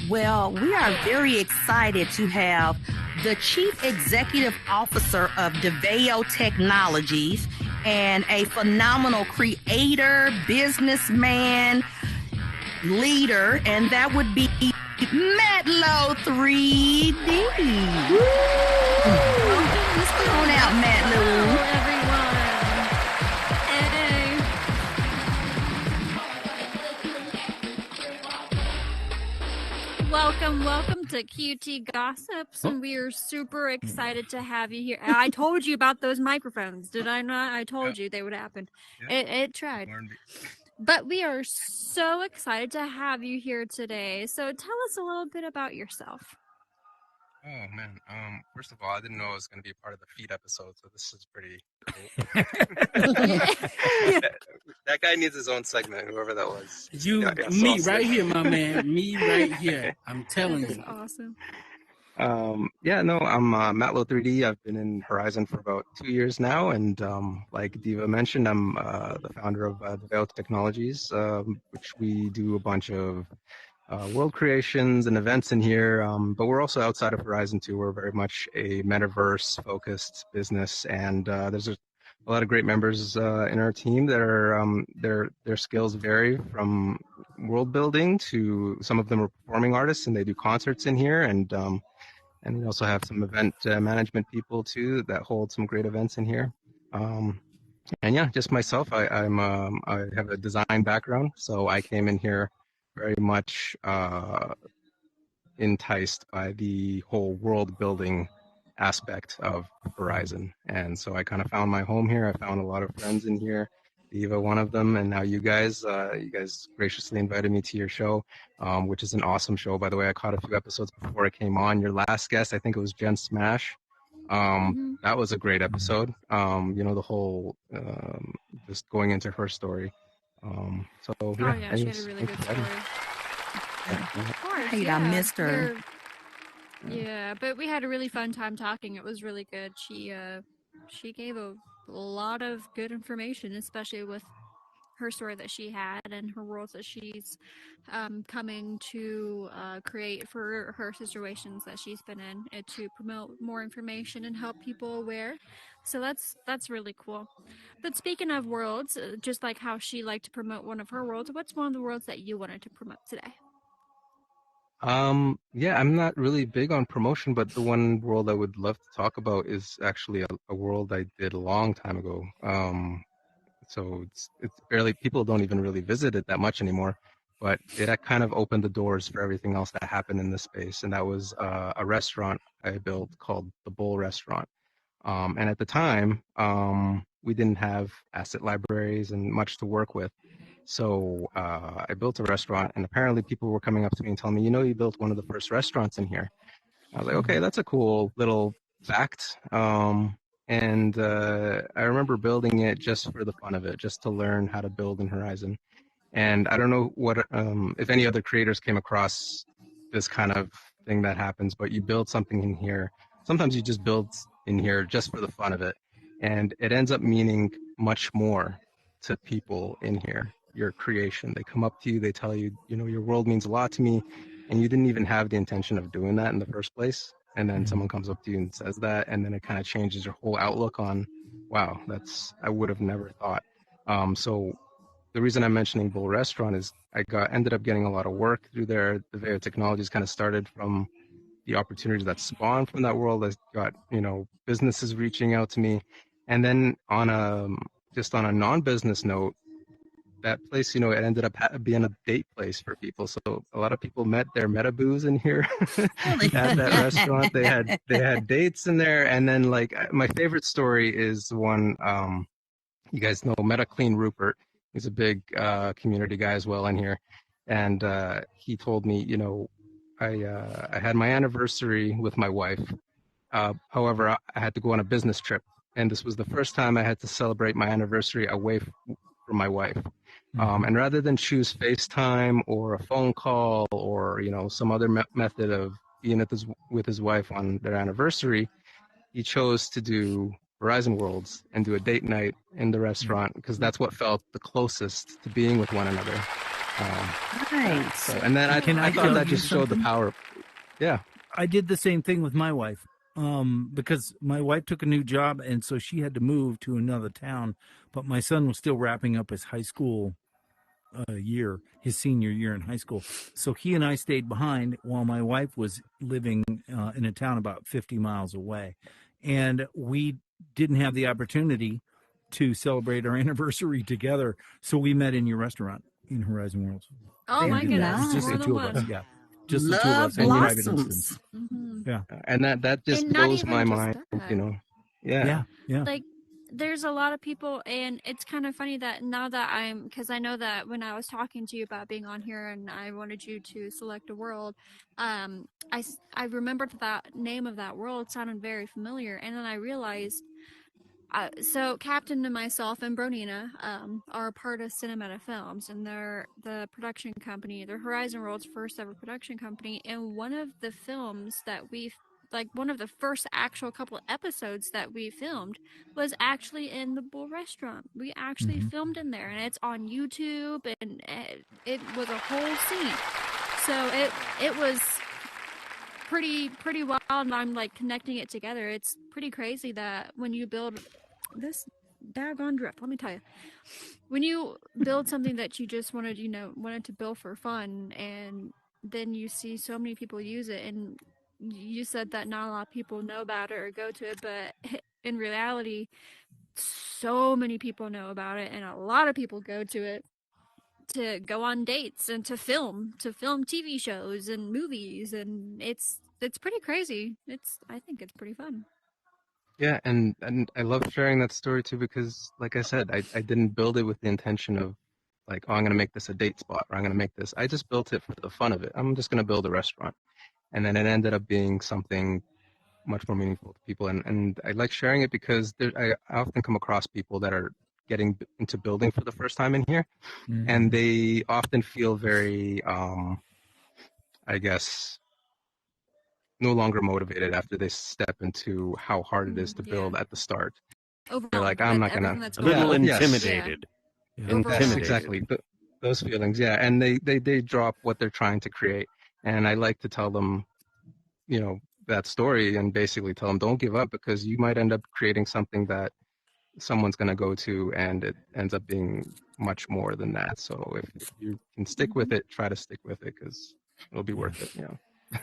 Well, we are very excited to have the Chief Executive Officer of DeVeo Technologies and a phenomenal creator, businessman, leader, and that would be Matt Lowe 3D. What's going on out, Matt Hello, Lowe? everyone. Hey. Welcome to QT Gossips, and we are super excited to have you here. I told you about those microphones, did I not? I told you they would happen. Yeah. It tried. But we are so excited to have you here today. So tell us a little bit about yourself. Oh man. First of all, I didn't know I was going to be a part of the feed episode, so this is pretty cool. That guy needs his own segment, whoever that was. You, Yeah, me so- right here, my man. Me right here. I'm That telling is you. awesome. Yeah, no, I'm Matlow 3D. I've been in Horizon for about 2 years now, and like Diva mentioned, I'm the founder of DeVeo Technologies, which we do a bunch of world creations and events in here. But we're also outside of Horizon too. We're very much a metaverse-focused business, and there's a lot of great members in our team that are their skills vary from world building to some of them are performing artists and they do concerts in here, and we also have some event management people too that hold some great events in here. And yeah, just myself. I have a design background, so I came in here very much enticed by the whole world building aspect of Horizon, and so I kind of found my home here. I found a lot of friends in here. Eva, one of them, and now you guys graciously invited me to your show, which is an awesome show. By the way, I caught a few episodes before I came on. Your last guest, I think it was Jen Smash. That was a great episode. The whole just going into her story. So Oh yeah, yeah, she had a anyways, really thanks good for having story. me. Of course, Right, I missed her. Yeah, but we had a really fun time talking. It was really good. She gave a lot of good information, especially with her story that she had and her worlds that she's coming to create for her situations that she's been in, and to promote more information and help people aware. So that's really cool. But speaking of worlds, just like how she liked to promote one of her worlds, what's one of the worlds that you wanted to promote today? Yeah, I'm not really big on promotion, but the one world I would love to talk about is actually a world I did a long time ago. So it's barely, people don't even really visit it that much anymore, but it kind of opened the doors for everything else that happened in this space, and that was a restaurant I built called the Bull Restaurant. And at the time, we didn't have asset libraries and much to work with. So I built a restaurant, and apparently people were coming up to me and telling me, you built one of the first restaurants in here. I was like, okay, that's a cool little fact. And I remember building it just for the fun of it, just to learn how to build in Horizon. And I don't know what if any other creators came across this kind of thing that happens, but you build something in here. Sometimes you just build in here just for the fun of it, and it ends up meaning much more to people in here. Your creation, they come up to you, they tell you, your world means a lot to me, and you didn't even have the intention of doing that in the first place. And then someone comes up to you and says that, and then it kind of changes your whole outlook on, wow, I would have never thought. So the reason I'm mentioning Bull Restaurant is I ended up getting a lot of work through there. The DeVeo Technologies kind of started from the opportunities that spawned from that world. I got, businesses reaching out to me. And then on a non-business note, that place, it ended up being a date place for people. So a lot of people met their metaboos in here Really? at that restaurant. They had dates in there. And then my favorite story is one, you guys know Meta Clean Rupert. He's a big community guy as well in here. And he told me, I had my anniversary with my wife. However, I had to go on a business trip. And this was the first time I had to celebrate my anniversary away from my wife. And rather than choose FaceTime or a phone call or, some other method of being with his wife on their anniversary, he chose to do Horizon Worlds and do a date night in the restaurant because that's what felt the closest to being with one another. Nice. So, and then I thought that just showed the power. Yeah. I did the same thing with my wife because my wife took a new job, and so she had to move to another town. But my son was still wrapping up his high school year, his senior year in high school. So he and I stayed behind while my wife was living in a town about 50 miles away. And we didn't have the opportunity to celebrate our anniversary together. So we met in your restaurant in Horizon Worlds. Oh my Very goodness, nice. Just more the than two of us, one. yeah. just the two of Love us in private instance. blossoms. Mhm. And that just And not blows even my just mind, that. you know. Yeah. Yeah. Like, there's a lot of people, and it's kind of funny that now that because I know that when I was talking to you about being on here and I wanted you to select a world, I remembered that name of that world sounded very familiar, and then I realized, so Captain and myself and Bronina are a part of Cinematic Films, and they're the production company. They're Horizon World's first ever production company, and one of the films that one of the first actual couple episodes that we filmed was actually in the Bull Restaurant. We actually filmed in there, and it's on YouTube, and it was a whole scene. So it was pretty wild, and I'm like connecting it together. It's pretty crazy that when you build this daggone drip, let me tell you, when you build something that you just wanted to build for fun, and then you see so many people use it, and you said that not a lot of people know about it or go to it, but in reality, so many people know about it, and a lot of people go to it to go on dates and to film TV shows and movies, and it's pretty crazy. I think it's pretty fun. Yeah, and I love sharing that story too because, like I said, I didn't build it with the intention of like, oh, I'm gonna make this a date spot or I'm gonna make this. I just built it for the fun of it. I'm just gonna build a restaurant, and then it ended up being something much more meaningful to people. And I like sharing it because I often come across people that are getting into building for the first time in here, and they often feel very, I guess, no longer motivated after they step into how hard it is to build at the start. They're like, I'm Overwhelmed not with gonna. everything that's A going little on. Yes. intimidated. Yeah. Yes, Intimidated. exactly. Those feelings, yeah, and they drop what they're trying to create, and I like to tell them, that story, and basically tell them don't give up because you might end up creating something that someone's going to go to, and it ends up being much more than that. So if you can stick with it, try to stick with it because it'll be worth it.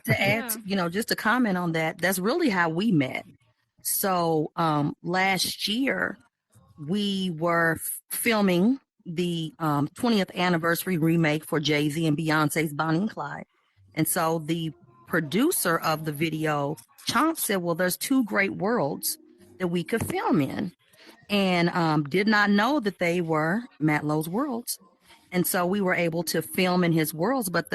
To add, just to comment on that, that's really how we met. So last year, we were filming the 20th anniversary remake for Jay-Z and Beyonce's Bonnie and Clyde. And so the producer of the video, Chomp, said, well, there's two great worlds that we could film in. And did not know that they were Matt Lowe's worlds. And so we were able to film in his worlds. But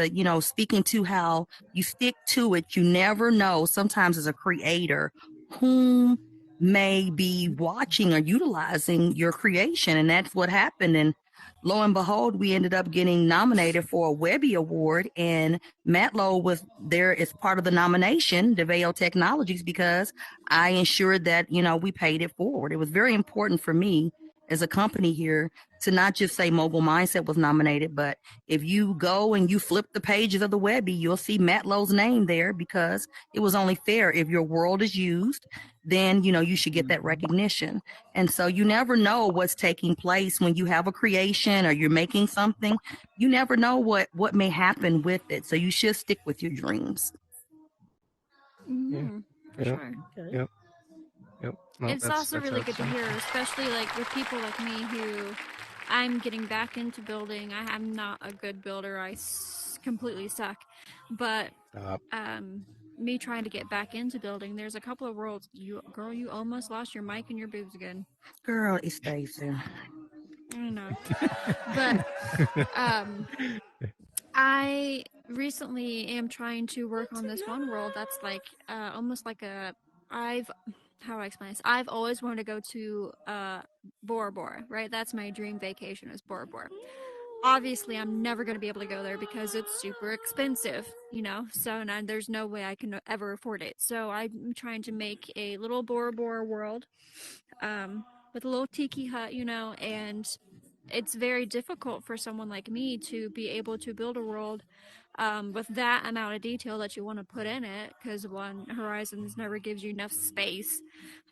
speaking to how you stick to it, you never know sometimes as a creator whom may be watching or utilizing your creation. And that's what happened. And lo and behold, we ended up getting nominated for a Webby Award. And Matt Lowe was there as part of the nomination, DeVeo Technologies, because I ensured that, we paid it forward. It was very important for me as a company here to not just say Mobile Mindset was nominated, but if you go and you flip the pages of the Webby, you'll see Matt Lowe's name there because it was only fair. If your world is used, then, you should get that recognition. And so you never know what's taking place when you have a creation or you're making something. You never know what may happen with it. So you should stick with your dreams. For sure. Yep. No, It's also that's really good to awesome. hear, especially like with people like me who I'm getting back into building. I'm not a good builder. I completely suck. But me trying to get back into building, there's a couple of worlds. You almost lost your mic and your boobs again. Girl, it stays there. I know. But I recently am trying to work on this one world that's like almost like how do I explain this? I've always wanted to go to Bora Bora, right? That's my dream vacation is Bora Bora. Obviously, I'm never going to be able to go there because it's super expensive, so there's no way I can ever afford it. So I'm trying to make a little Bora Bora world with a little tiki hut, and it's very difficult for someone like me to be able to build a world with that amount of detail that you want to put in it, because one, Horizons never gives you enough space,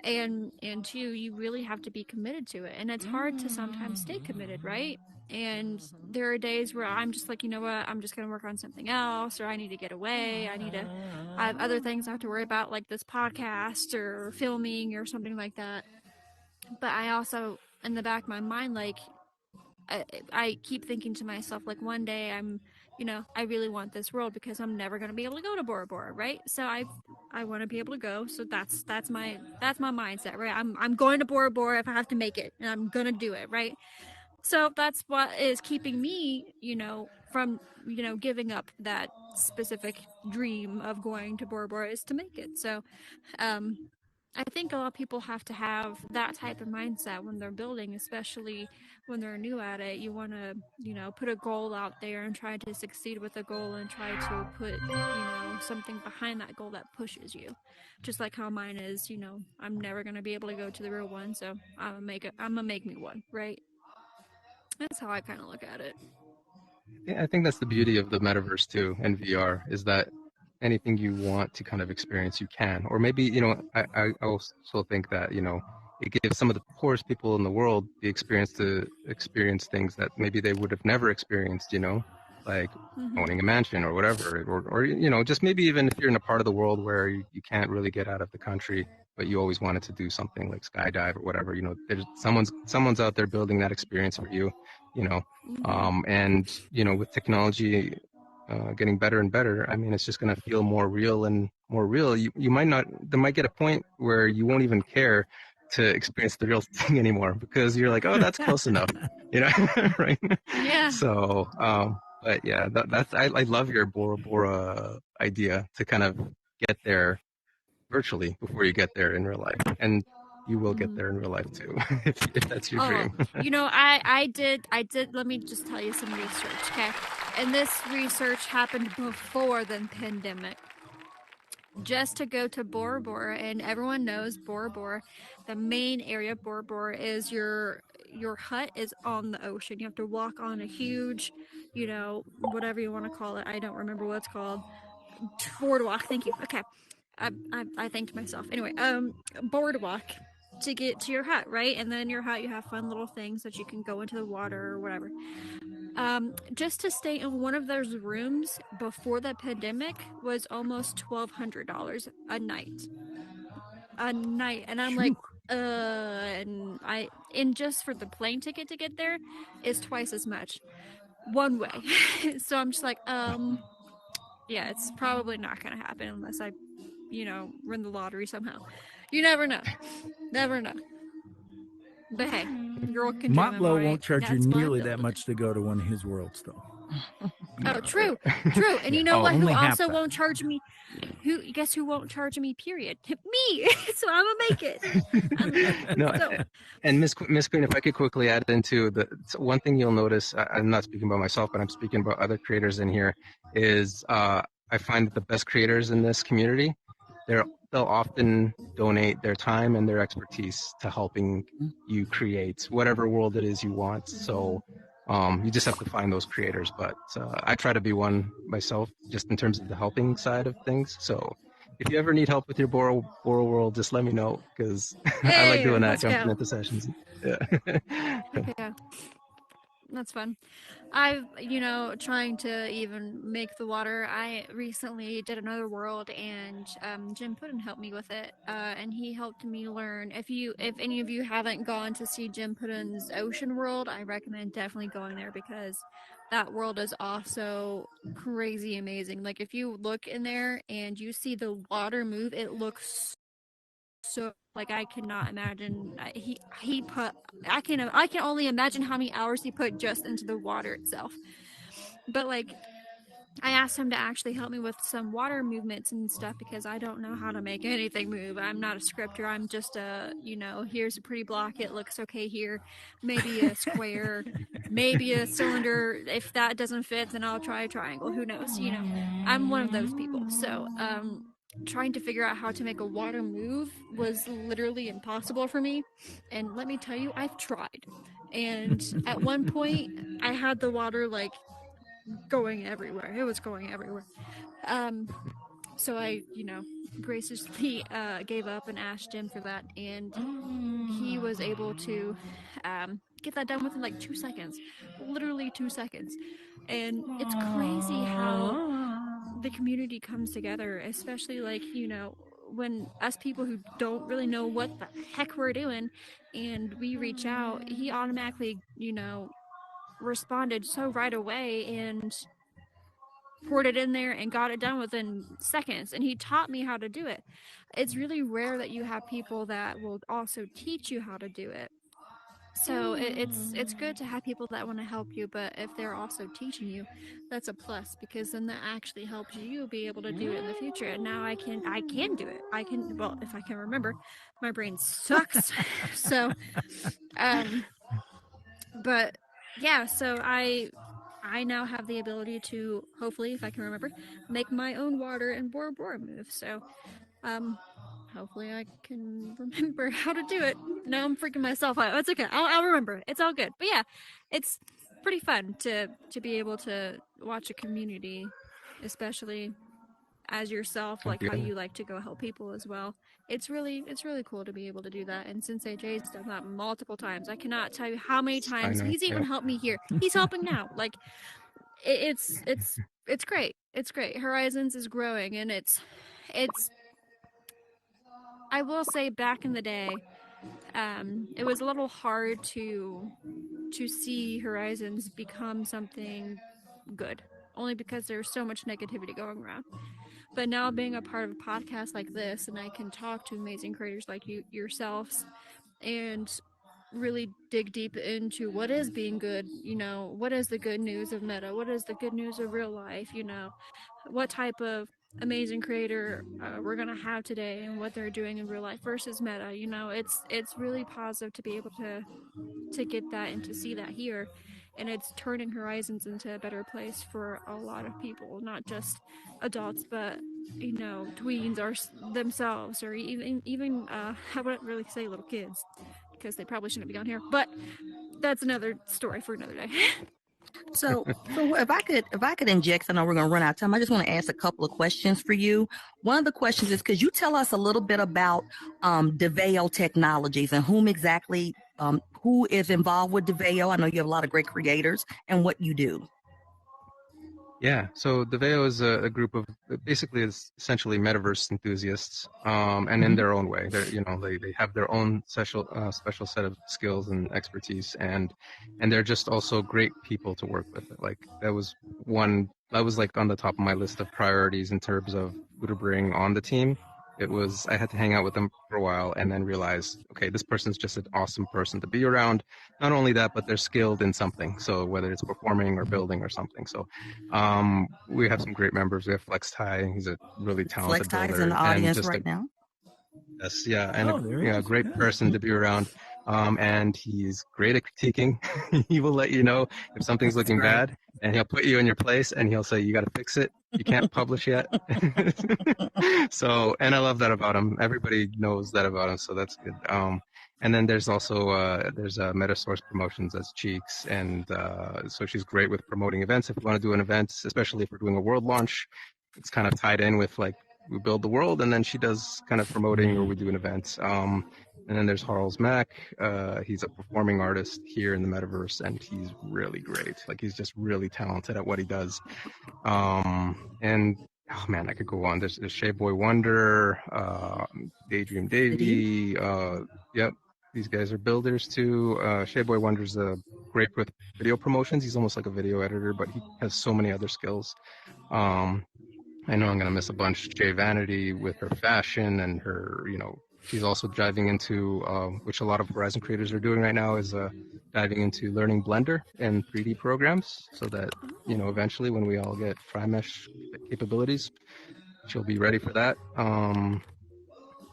and two, you really have to be committed to it, and it's hard to sometimes stay committed, right? And there are days where I'm just like, you know what, I'm just going to work on something else, or I need to get away, I have other things I have to worry about, like this podcast or filming or something like that. But I also, in the back of my mind, like I keep thinking to myself, like, one day I'm I really want this world because I'm never going to be able to go to Bora Bora, right? So I want to be able to go. So that's my mindset, right? I'm going to Bora Bora if I have to make it, and I'm going to do it, right? So that's what is keeping me, from, giving up that specific dream of going to Bora Bora, is to make it. So, um, I think a lot of people have to have that type of mindset when they're building, especially when they're new at it. You want to, put a goal out there and try to succeed with a goal and try to put, something behind that goal that pushes you. Just like how mine is, I'm never going to be able to go to the real one, so I'm gonna make me one, right? That's how I kind of look at it. Yeah, I think that's the beauty of the metaverse too, and VR, is that anything you want to kind of experience, you can. Or maybe, I also think that, it gives some of the poorest people in the world the experience to experience things that maybe they would have never experienced, like owning a mansion or whatever, or just maybe even if you're in a part of the world where you can't really get out of the country, but you always wanted to do something like skydive or whatever, there's someone's out there building that experience for you, and with technology getting better and better, I mean, it's just going to feel more real and more real. You might not, there might get a point where you won't even care to experience the real thing anymore because you're like, oh, that's close enough, right? Yeah. So, but yeah, I love your Bora Bora idea to kind of get there virtually before you get there in real life. And you will get there in real life too, if that's your dream. I did, let me just tell you some research, okay? And this research happened before the pandemic. Just to go to Bora Bora, and everyone knows Bora Bora, the main area of Bora Bora is your hut is on the ocean. You have to walk on a huge, whatever you want to call it. I don't remember what it's called. Boardwalk. Thank you. Okay. I thanked myself. Anyway, boardwalk to get to your hut, right? And then in your hut you have fun little things that you can go into the water or whatever. Just to stay in one of those rooms before the pandemic was almost $1,200 a night. And I'm like, and just for the plane ticket to get there is twice as much one way. So I'm just like, yeah, it's probably not gonna happen unless I, win the lottery somehow. You never know. Never know. But hey, girl can dream. Motlow won't charge you That's why I'm nearly that building much to go to one of his worlds, though. Oh, true. And you know Oh, what? Who only half also that. won't charge me? Guess who won't charge me? Period. Me. So I'm gonna make it. No, So, and Miss Queen, if I could quickly add into one thing you'll notice, I'm not speaking about myself, but I'm speaking about other creators in here, is I find that the best creators in this community, they'll often donate their time and their expertise to helping you create whatever world it is you want. So you just have to find those creators. But I try to be one myself, just in terms of the helping side of things. So if you ever need help with your Bora world, just let me know, because I like doing that, let's jumping go. into sessions. Yeah. Yeah. That's fun. I've, trying to even make the water. I recently did another world, and Jim Puddin helped me with it, and he helped me learn. If any of you haven't gone to see Jim Puddin's Ocean World, I recommend definitely going there because that world is also crazy amazing. Like if you look in there and you see the water move, it looks so like I cannot imagine. He put I can only imagine how many hours he put just into the water itself. But like I asked him to actually help me with some water movements and stuff because I don't know how to make anything move. I'm not a scripter. I'm just here's a pretty block. It looks okay here. Maybe a square, maybe a cylinder. If that doesn't fit, then I'll try a triangle. Who knows? I'm one of those people. So, trying to figure out how to make a water move was literally impossible for me. And let me tell you, I've tried. And at one point, I had the water like going everywhere. It was going everywhere. So I, graciously gave up and asked Jim for that, and he was able to get that done within like 2 seconds, literally 2 seconds. And it's crazy how the community comes together, especially like when us people who don't really know what the heck we're doing, and we reach out, he automatically responded so right away, and poured it in there and got it done within seconds, and he taught me how to do it. It's really rare that you have people that will also teach you how to do it. So it's good to have people that want to help you, but if they're also teaching you, that's a plus, because then that actually helps you be able to do it in the future. And now I can do it. I can, well, if I can remember. My brain sucks. So but yeah, so I now have the ability to, hopefully, if I can remember, make my own water and Bora Bora move. So hopefully I can remember how to do it. Now I'm freaking myself out. It's okay. I'll remember. It's all good. But yeah, it's pretty fun to be able to watch a community, especially as yourself, like how you like to go help people as well. It's really cool to be able to do that. And Sensei Jay's done that multiple times. I cannot tell you how many times he's even helped me here. He's helping now. Like it's great. It's great. Horizons is growing, and it's I will say, back in the day, it was a little hard to see Horizons become something good, only because there's so much negativity going around. But now, being a part of a podcast like this, and I can talk to amazing creators like yourselves, and really dig deep into what is being good, what is the good news of meta, what is the good news of real life, what type of amazing creator we're gonna have today, and what they're doing in real life versus meta. It's really positive to be able to get that and to see that here, and it's turning Horizons into a better place for a lot of people, not just adults, but tweens or themselves, or even I wouldn't really say little kids, because they probably shouldn't be on here, but that's another story for another day. So if I could inject, I know we're going to run out of time. I just want to ask a couple of questions for you. One of the questions is, could you tell us a little bit about DeVeo Technologies and who is involved with DeVeo? I know you have a lot of great creators, and what you do. Yeah, so DeVeo is a group of, basically is essentially metaverse enthusiasts, and in their own way, they have their own special set of skills and expertise, and they're just also great people to work with. Like that was like on the top of my list of priorities in terms of who to bring on the team. I had to hang out with them for a while and then realize, okay, this person's just an awesome person to be around. Not only that, but they're skilled in something. So whether it's performing or building or something. So we have some great members. We have Flex Ty. He's a really talented builder. Flex Ty is in the audience right now. Yes, yeah, and a great person to be around. And he's great at critiquing. He will let you know if something's looking bad, and he'll put you in your place, and he'll say, you got to fix it. You can't publish yet. So, and I love that about him. Everybody knows that about him, so that's good. And then there's also there's Metasource Promotions as Cheeks, and so she's great with promoting events. If we want to do an event, especially if we're doing a world launch, it's kind of tied in with, like, we build the world, and then she does kind of promoting, or we do an event. And then there's Harles Mack. He's a performing artist here in the metaverse, and he's really great. Like, he's just really talented at what he does. And oh man, I could go on. There's Shea Boy Wonder, Daydream Davey. Yep, these guys are builders too. Shea Boy Wonder's great with video promotions. He's almost like a video editor, but he has so many other skills. I know I'm going to miss a bunch. Jay Vanity with her fashion and her, she's also diving into, which a lot of Horizon creators are doing right now, is diving into learning Blender and 3D programs, so that, eventually when we all get FryMesh capabilities, she'll be ready for that.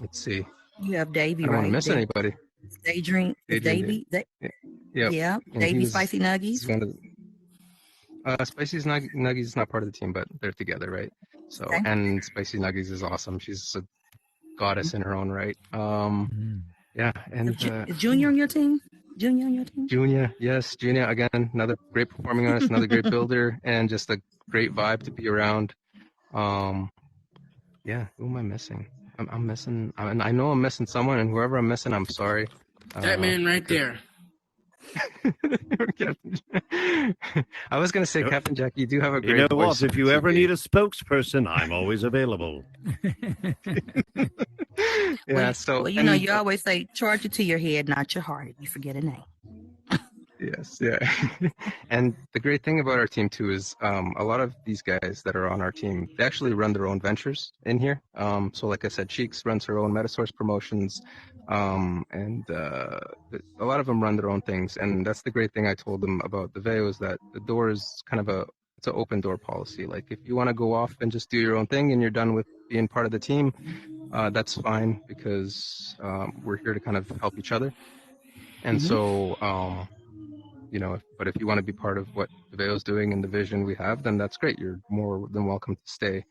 Let's see. You have Davey, I don't right? want to miss anybody. Daydream, Davey? Yeah. Davey Spicy Nuggies. Spicy Nuggies is not part of the team, but they're together, right? So, okay. And Spicy Nuggies is awesome. She's a goddess in her own right. Yeah, and is Junior on your team? Junior, yes, Junior again, another great performing artist, another great builder, and just a great vibe to be around. Yeah, who am I missing? I'm missing. I know I'm missing someone, and whoever I'm missing, I'm sorry. That man right there. I was going to say, Captain Jack, you do have a great voice. You know voice. what? If you ever need a spokesperson, I'm always available. Yeah, so... Well, you always say, charge it to your head, not your heart, if you forget a name. Yes, yeah. And the great thing about our team too is a lot of these guys that are on our team, they actually run their own ventures in here. So like I said, Cheeks runs her own Metasource promotions, and a lot of them run their own things. And that's the great thing I told them about the VEO is that the door is kind of it's an open door policy. Like if you want to go off and just do your own thing and you're done with being part of the team, that's fine because we're here to kind of help each other. And so, but if you want to be part of what the VEO is doing and the vision we have, then that's great. You're more than welcome to stay.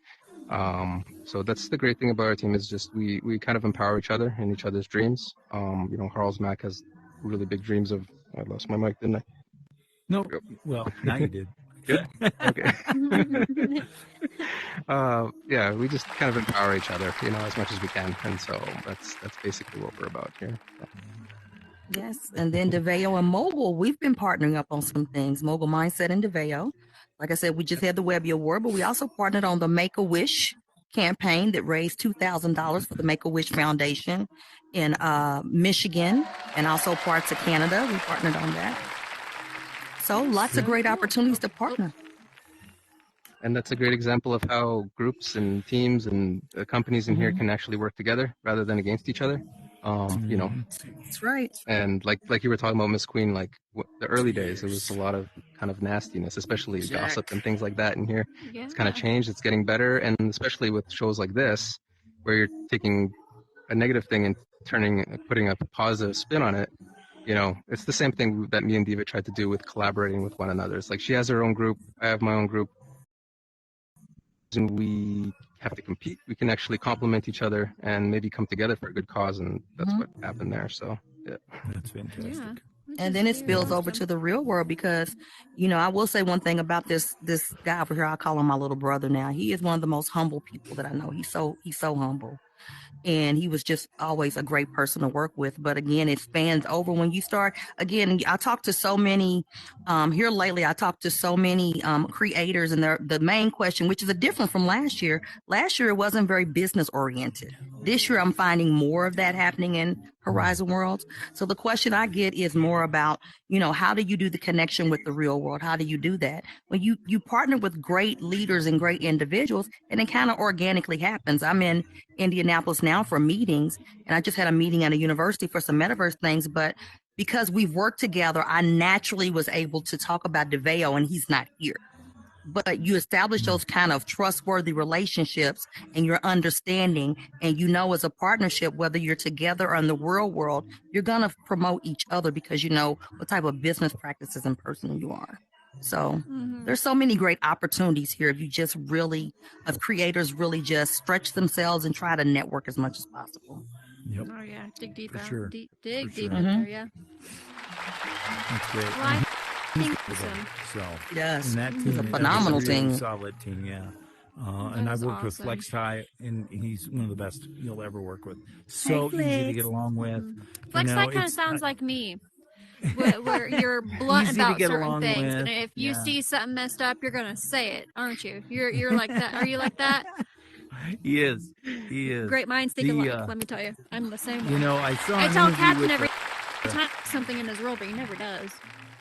So that's the great thing about our team is just we kind of empower each other and each other's dreams. Harles Mack has really big dreams of. I lost my mic, didn't I? No. Well, now you did. Good. Okay. Yeah, we just kind of empower each other, as much as we can, and so that's basically what we're about here. So. Yes, and then DeVeo and Mogul, we've been partnering up on some things. Mogul Mindset and DeVeo. Like I said, we just had the Webby Award, but we also partnered on the Make-A-Wish campaign that raised $2,000 for the Make-A-Wish Foundation in Michigan and also parts of Canada. We partnered on that. So lots of great opportunities to partner. And that's a great example of how groups and teams and companies in here can actually work together rather than against each other. That's right. And like you were talking about Miss Queen, like the early days, it was a lot of kind of nastiness, especially gossip and things like that in here. Yeah. It's kind of changed. It's getting better. And especially with shows like this, where you're taking a negative thing and putting a positive spin on it. It's the same thing that me and Diva tried to do with collaborating with one another. It's like she has her own group, I have my own group, and we have to compete. We can actually complement each other and maybe come together for a good cause, and that's what happened there. So, yeah. That's fantastic. Yeah. And then it spills over to the real world because, I will say one thing about this guy over here. I call him my little brother now. He is one of the most humble people that I know. He's so humble. And he was just always a great person to work with. But again, it spans over when you start. Again, I talked to so many here lately. I talked to so many creators, and the main question, which is a different from last year. Last year, it wasn't very business oriented. This year, I'm finding more of that happening in Horizon Worlds. So the question I get is more about, how do you do the connection with the real world? How do you do that? When you partner with great leaders and great individuals, and it kind of organically happens. I'm in Indianapolis now for meetings, and I just had a meeting at a university for some metaverse things, but because we've worked together, I naturally was able to talk about DeVeo, and he's not here. But you establish those kind of trustworthy relationships and your understanding, and as a partnership, whether you're together or in the real world, you're going to promote each other because you know what type of business practices and person you are. So there's so many great opportunities here if you just if creators really just stretch themselves and try to network as much as possible. Yep. Oh yeah, dig deep For out. sure. Dig For deep sure. in there, yeah. That's great. Well, I think so. So, Yes, and that he's team a is phenomenal really team. solid team, yeah. And That I've is worked with awesome. Flex Ty, and he's one of the best you'll ever work with. So easy to get along with. Flex, You know, that kind of it's sounds not- like me. Where you're blunt Easy to about get certain along things, with, and if you yeah. see something messed up, you're gonna say it, aren't you? You're like that. Are you like that? He is. He is. Great minds think The, alike. Let me tell you, I'm the same way. You know, I saw I an tell interview Captain with every time something in his role, but he never does.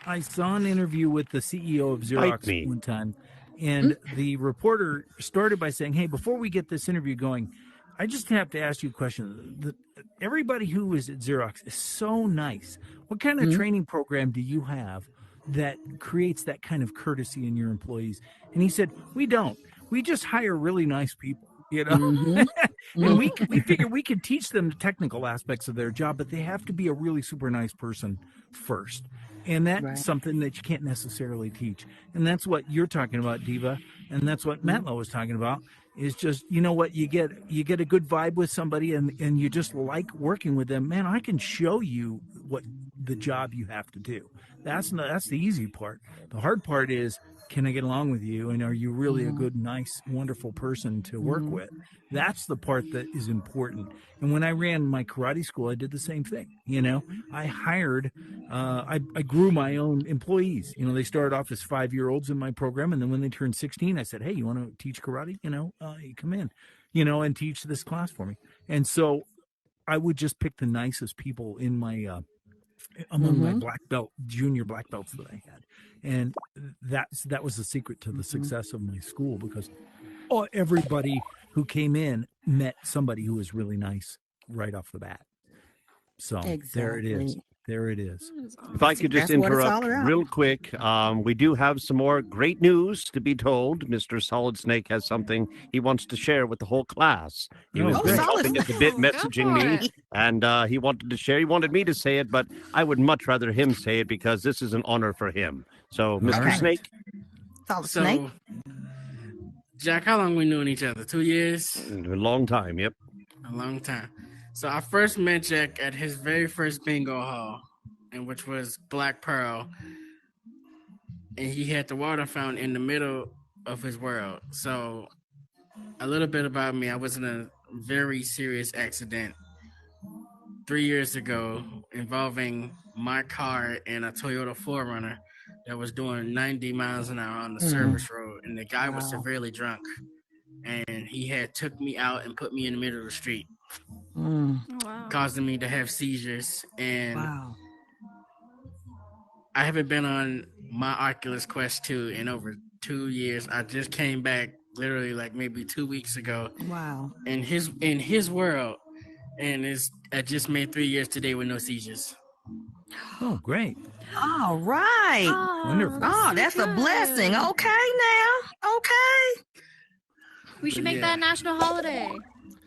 I saw an interview with the CEO of Bite me. Xerox one time, and the reporter started by saying, "Hey, before we get this interview going, I just have to ask you a question. Everybody who is at Xerox is so nice. What kind of training program do you have that creates that kind of courtesy in your employees?" And he said, "We don't. We just hire really nice people." And we figure we can teach them the technical aspects of their job, but they have to be a really super nice person first. And that's Right. something that you can't necessarily teach. And that's what you're talking about, Diva. And that's what Matlow was talking about, is just, you know what, you get a good vibe with somebody and you just like working with them. Man, I can show you what the job you have to do. That's the easy part. The hard part is, can I get along with you? And are you really a good, nice, wonderful person to work with? That's the part that is important. And when I ran my karate school, I did the same thing. I hired, I grew my own employees. They started off as 5-year-olds in my program. And then when they turned 16, I said, "Hey, you want to teach karate? You come in, and teach this class for me." And so I would just pick the nicest people in my among my Mhm. junior black belts that I had. And that was the secret to the success of my school, because everybody who came in met somebody who was really nice right off the bat. So there it is. Exactly. There it is. If I could just That's what it's all interrupt about. real quick, we do have some more great news to be told. Mr. Solid Snake has something he wants to share with the whole class. He was great. chomping at the bit, Go messaging for me, it. and he wanted to share. He wanted me to say it, but I would much rather him say it because this is an honor for him. So, Mr. right. Snake, Solid Snake. So, Jack, how long we known each other? 2 years? a long time. Yep. A long time. So I first met Jack at his very first bingo hall, and which was Black Pearl, and he had the water fountain in the middle of his world. So a little bit about me: I was in a very serious accident 3 years ago involving my car and a Toyota 4Runner that was doing 90 miles an hour on the service road, and the guy was Wow. severely drunk, and he had took me out and put me in the middle of the street, Mm. Oh, wow. causing me to have seizures. And Wow. I haven't been on my Oculus Quest 2 in over 2 years. I just came back literally like maybe 2 weeks ago Wow. in his world, and I just made 3 years today with no seizures. Oh, great. All right. Oh, Wonderful. Oh, so that's a good. blessing. Okay, now. Okay. We should make Yeah. that a national holiday.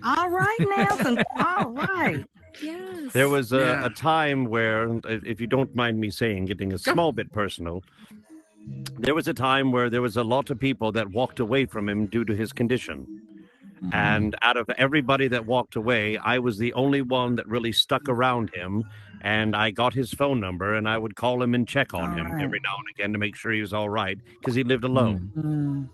All right, now. All right. Yes. There was Yeah. a time where, if you don't mind me saying, getting a small bit personal, there was a time where there was a lot of people that walked away from him due to his condition. And out of everybody that walked away, I was the only one that really stuck around him. And I got his phone number, and I would call him and check on him Alright. every now and again to make sure he was all right, because he lived alone. Mm.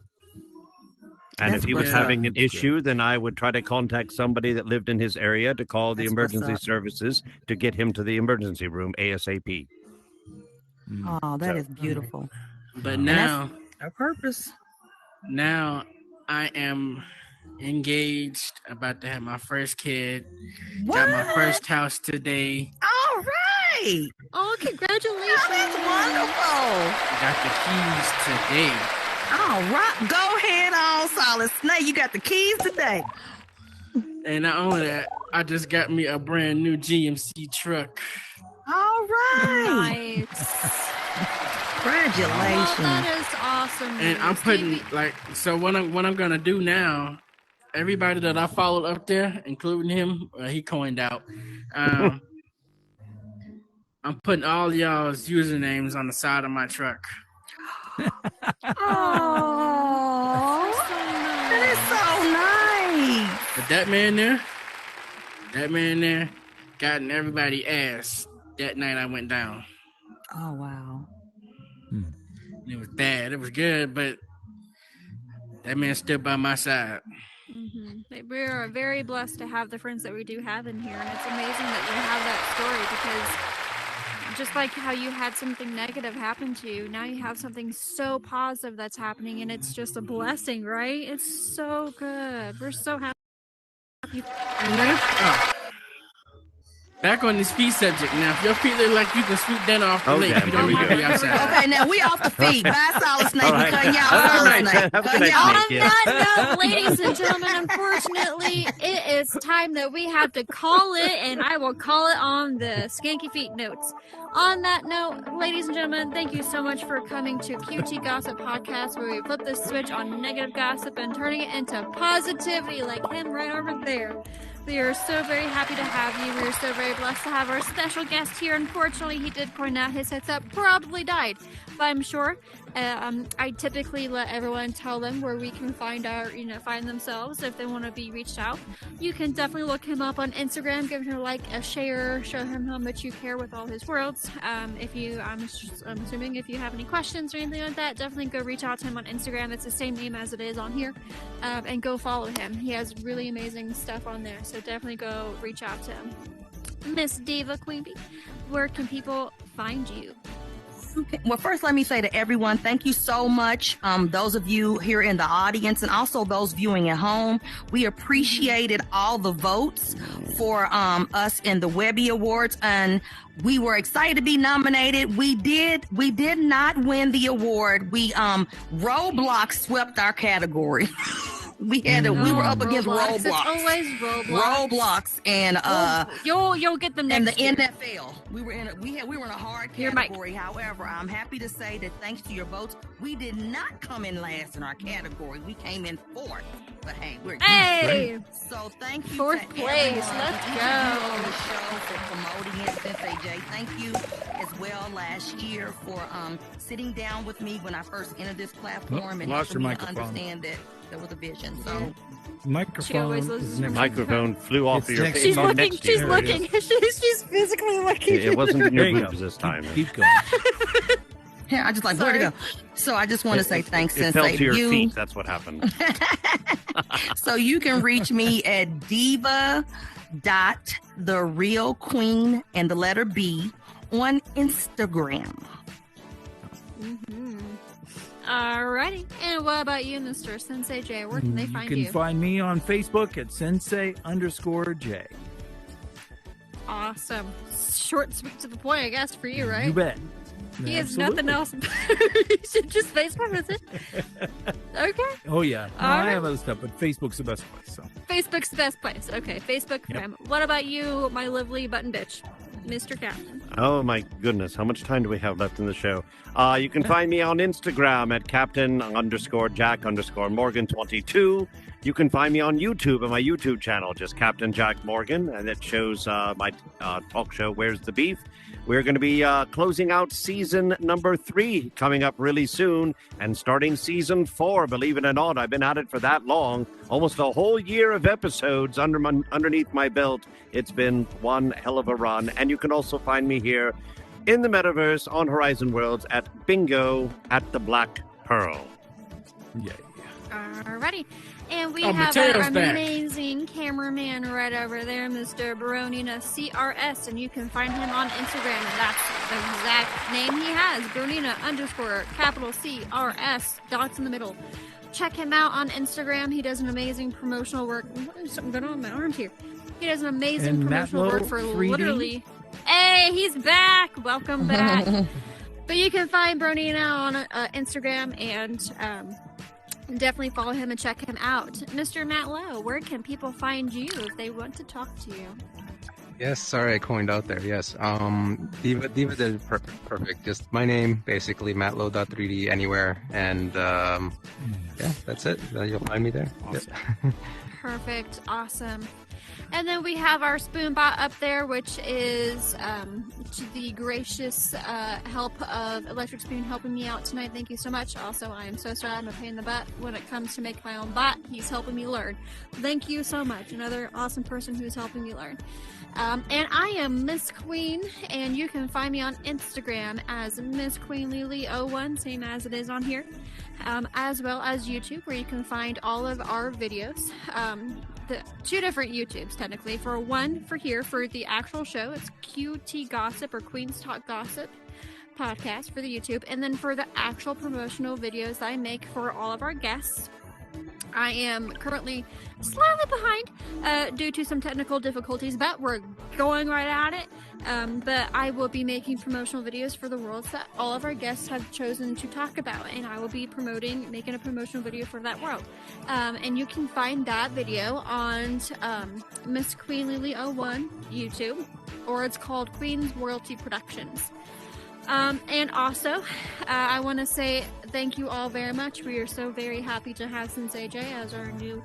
And That's if he was what's having up. an issue, then I would try to contact somebody that lived in his area to call the That's what's emergency up. services to get him to the emergency room ASAP. Oh, that is beautiful. But that's- now Our purpose. I am engaged, about to have my first kid, got my first house today, All right. Oh, congratulations. Oh, that's wonderful. got the keys today. All right. Go ahead on, Solid Snake. You got the keys today. And not only that, I just got me a brand new GMC truck. All right. Nice. Well, Congratulations. that is awesome. And I'm news. putting Stevie- so what I'm gonna do now, everybody that I followed up there, including him, he coined out. I'm putting all y'all's usernames on the side of my truck. Oh, so that is so nice. But that man there, got in everybody's ass that night I went down. Oh, wow. It was bad. It was good, but that man stood by my side. Mhm. We are very blessed to have the friends that we do have in here, and it's amazing that you have that story, because just like how you had something negative happen to you, now you have something so positive that's happening, and it's just a blessing, right? It's so good. We're so happy. Back on this feet subject now. If your feet look like you can sweep that off the Oh, lake, damn, you don't here we need to go. be outside. Okay, now we off the feet. Bye, Solid Snake. All We right. cutting y'all Have a good Solid night. Snake. Have a good Cutting night, y'all. On Snake. that note, ladies and gentlemen, unfortunately, it is time that we have to call it, and I will call it on the Skanky Feet notes. On that note, ladies and gentlemen, thank you so much for coming to QT Gossip Podcast, where we flip the switch on negative gossip and turning it into positivity, like him right over there. We are so very happy to have you. We are so very blessed to have our special guest here. Unfortunately, he did point out his headset probably died, but I'm sure. I typically let everyone tell them where we can find themselves if they want to be reached out. You can definitely look him up on Instagram, give him a share, show him how much you care with all his worlds. I'm assuming if you have any questions or anything like that, definitely go reach out to him on Instagram. It's the same name as it is on here, and go follow him. He has really amazing stuff on there, so definitely go reach out to him. Miss Diva Queen Bee, where can people find you? Okay. Well, first, let me say to everyone, thank you so much. Those of you here in the audience and also those viewing at home, we appreciated all the votes for us in the Webby Awards, and we were excited to be nominated. We did not win the award. We Roblox swept our category. We were up against Roblox. It's always Roblox. Roblox and you'll get them next and the year. NFL. We were in a hard category. However, I'm happy to say that thanks to your votes, we did not come in last in our category. We came in fourth. But hey, we're Hey! So thank you. Fourth to place. everyone, Let's each of you go. on the show for promoting it since AJ. Thank you as well last year for sitting down with me when I first entered this platform and Lost helping your me to microphone. understand that there was a vision. So Microphone. always loses is her next- Microphone flew off It's of your next- face. She's on looking. next to She's you. There it looking. She's physically looking. It wasn't in your There you boobs go. this time. Keep going. yeah, I just like where to go. So I just want to say thanks, It Sensei, fell to your you. feet. That's what happened. So you can reach me at diva.therealqueen and the letter B on Instagram. Alrighty. And what about you, Mr. Sensei J? Where can they find You you? can find me on Facebook at Sensei_J. Awesome. Short, sweet, to the point, I guess, for you, right? You bet. He has Absolutely. nothing else. Just Facebook, that's it. Okay. Oh yeah, no, All I right. have other stuff, but Facebook's the best place. So Facebook's the best place. Okay, Facebook. Yep. What about you, my lovely button bitch, Mr. Captain? Oh my goodness, how much time do we have left in the show? You can find me on Instagram at Captain_Jack_Morgan22. You can find me on YouTube at my YouTube channel, just Captain Jack Morgan, and it shows my talk show, Where's the Beef? We're going to be closing out season number 3 coming up really soon and starting season 4. Believe it or not, I've been at it for that long. Almost a whole year of episodes underneath my belt. It's been one hell of a run. And you can also find me here in the metaverse on Horizon Worlds at Bingo at the Black Pearl. yeah. Alrighty. And we Oh, have Mateo's our back. amazing cameraman right over there, Mr. Baronina CRS, and you can find him on Instagram, and that's the exact name he has, Baronina_CRS, dots in the middle. Check him out on Instagram. He does an amazing promotional work. There's something going on with my arm here. He does an amazing And promotional Matlow work for 3D? literally. Hey, he's back! Welcome back. But you can find Baronina on Instagram and definitely follow him and check him out. Mr. Matt Lowe, where can people find you if they want to talk to you? Yes, sorry I coined out there. Yes, Diva did it perfect. Just my name, basically Matlow.3D anywhere, and yeah, that's it. You'll find me there. Awesome. Yep. Perfect. Awesome. And then we have our Spoonbot up there, which is to the gracious help of Electric Spoon helping me out tonight. Thank you so much. Also, I am so sorry I'm a pain in the butt when it comes to make my own bot. He's helping me learn. Thank you so much. Another awesome person who's helping me learn. And I am Miss Queen, and you can find me on Instagram as Miss Queen Lily01, same as it is on here, as well as YouTube, where you can find all of our videos. The 2 different YouTubes, technically. For one, for the actual show, it's QT Gossip or Queen's Talk Gossip podcast for the YouTube, and then for the actual promotional videos that I make for all of our guests. I am currently slightly behind due to some technical difficulties, but we're going right at it. But I will be making promotional videos for the worlds that all of our guests have chosen to talk about, and I will be making a promotional video for that world. And you can find that video on Miss Queen Lily 01 YouTube, or it's called Queen's Royalty Productions. And also, I want to say thank you all very much. We are so very happy to have Sensei J as our new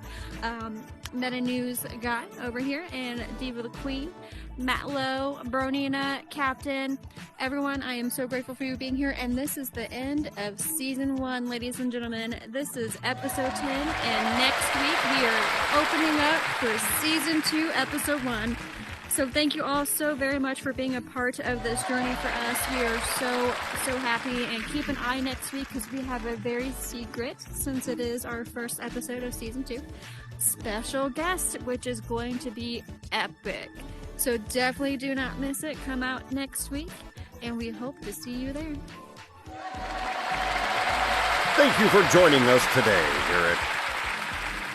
meta news guy over here, and Diva the Queen, Matt Lowe, Baronina, Captain, everyone. I am so grateful for you being here. And this is the end of season 1, ladies and gentlemen. This is episode 10, and next week we are opening up for season 2, episode 1. So thank you all so very much for being a part of this journey for us. We are so happy, and keep an eye next week because we have a very secret, since it is our first episode of season 2, special guest, which is going to be epic. So definitely do not miss it. Come out next week, and we hope to see you there.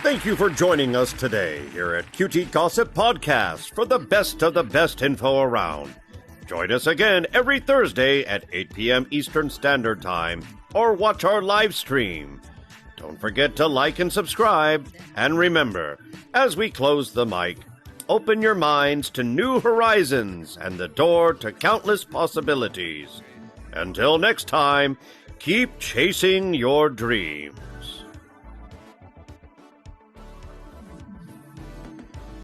Thank you for joining us today here at QT Gossip Podcast for the best of the best info around. Join us again every Thursday at 8 p.m. Eastern Standard Time or watch our live stream. Don't forget to like and subscribe. And remember, as we close the mic, open your minds to new horizons and the door to countless possibilities. Until next time, keep chasing your dream.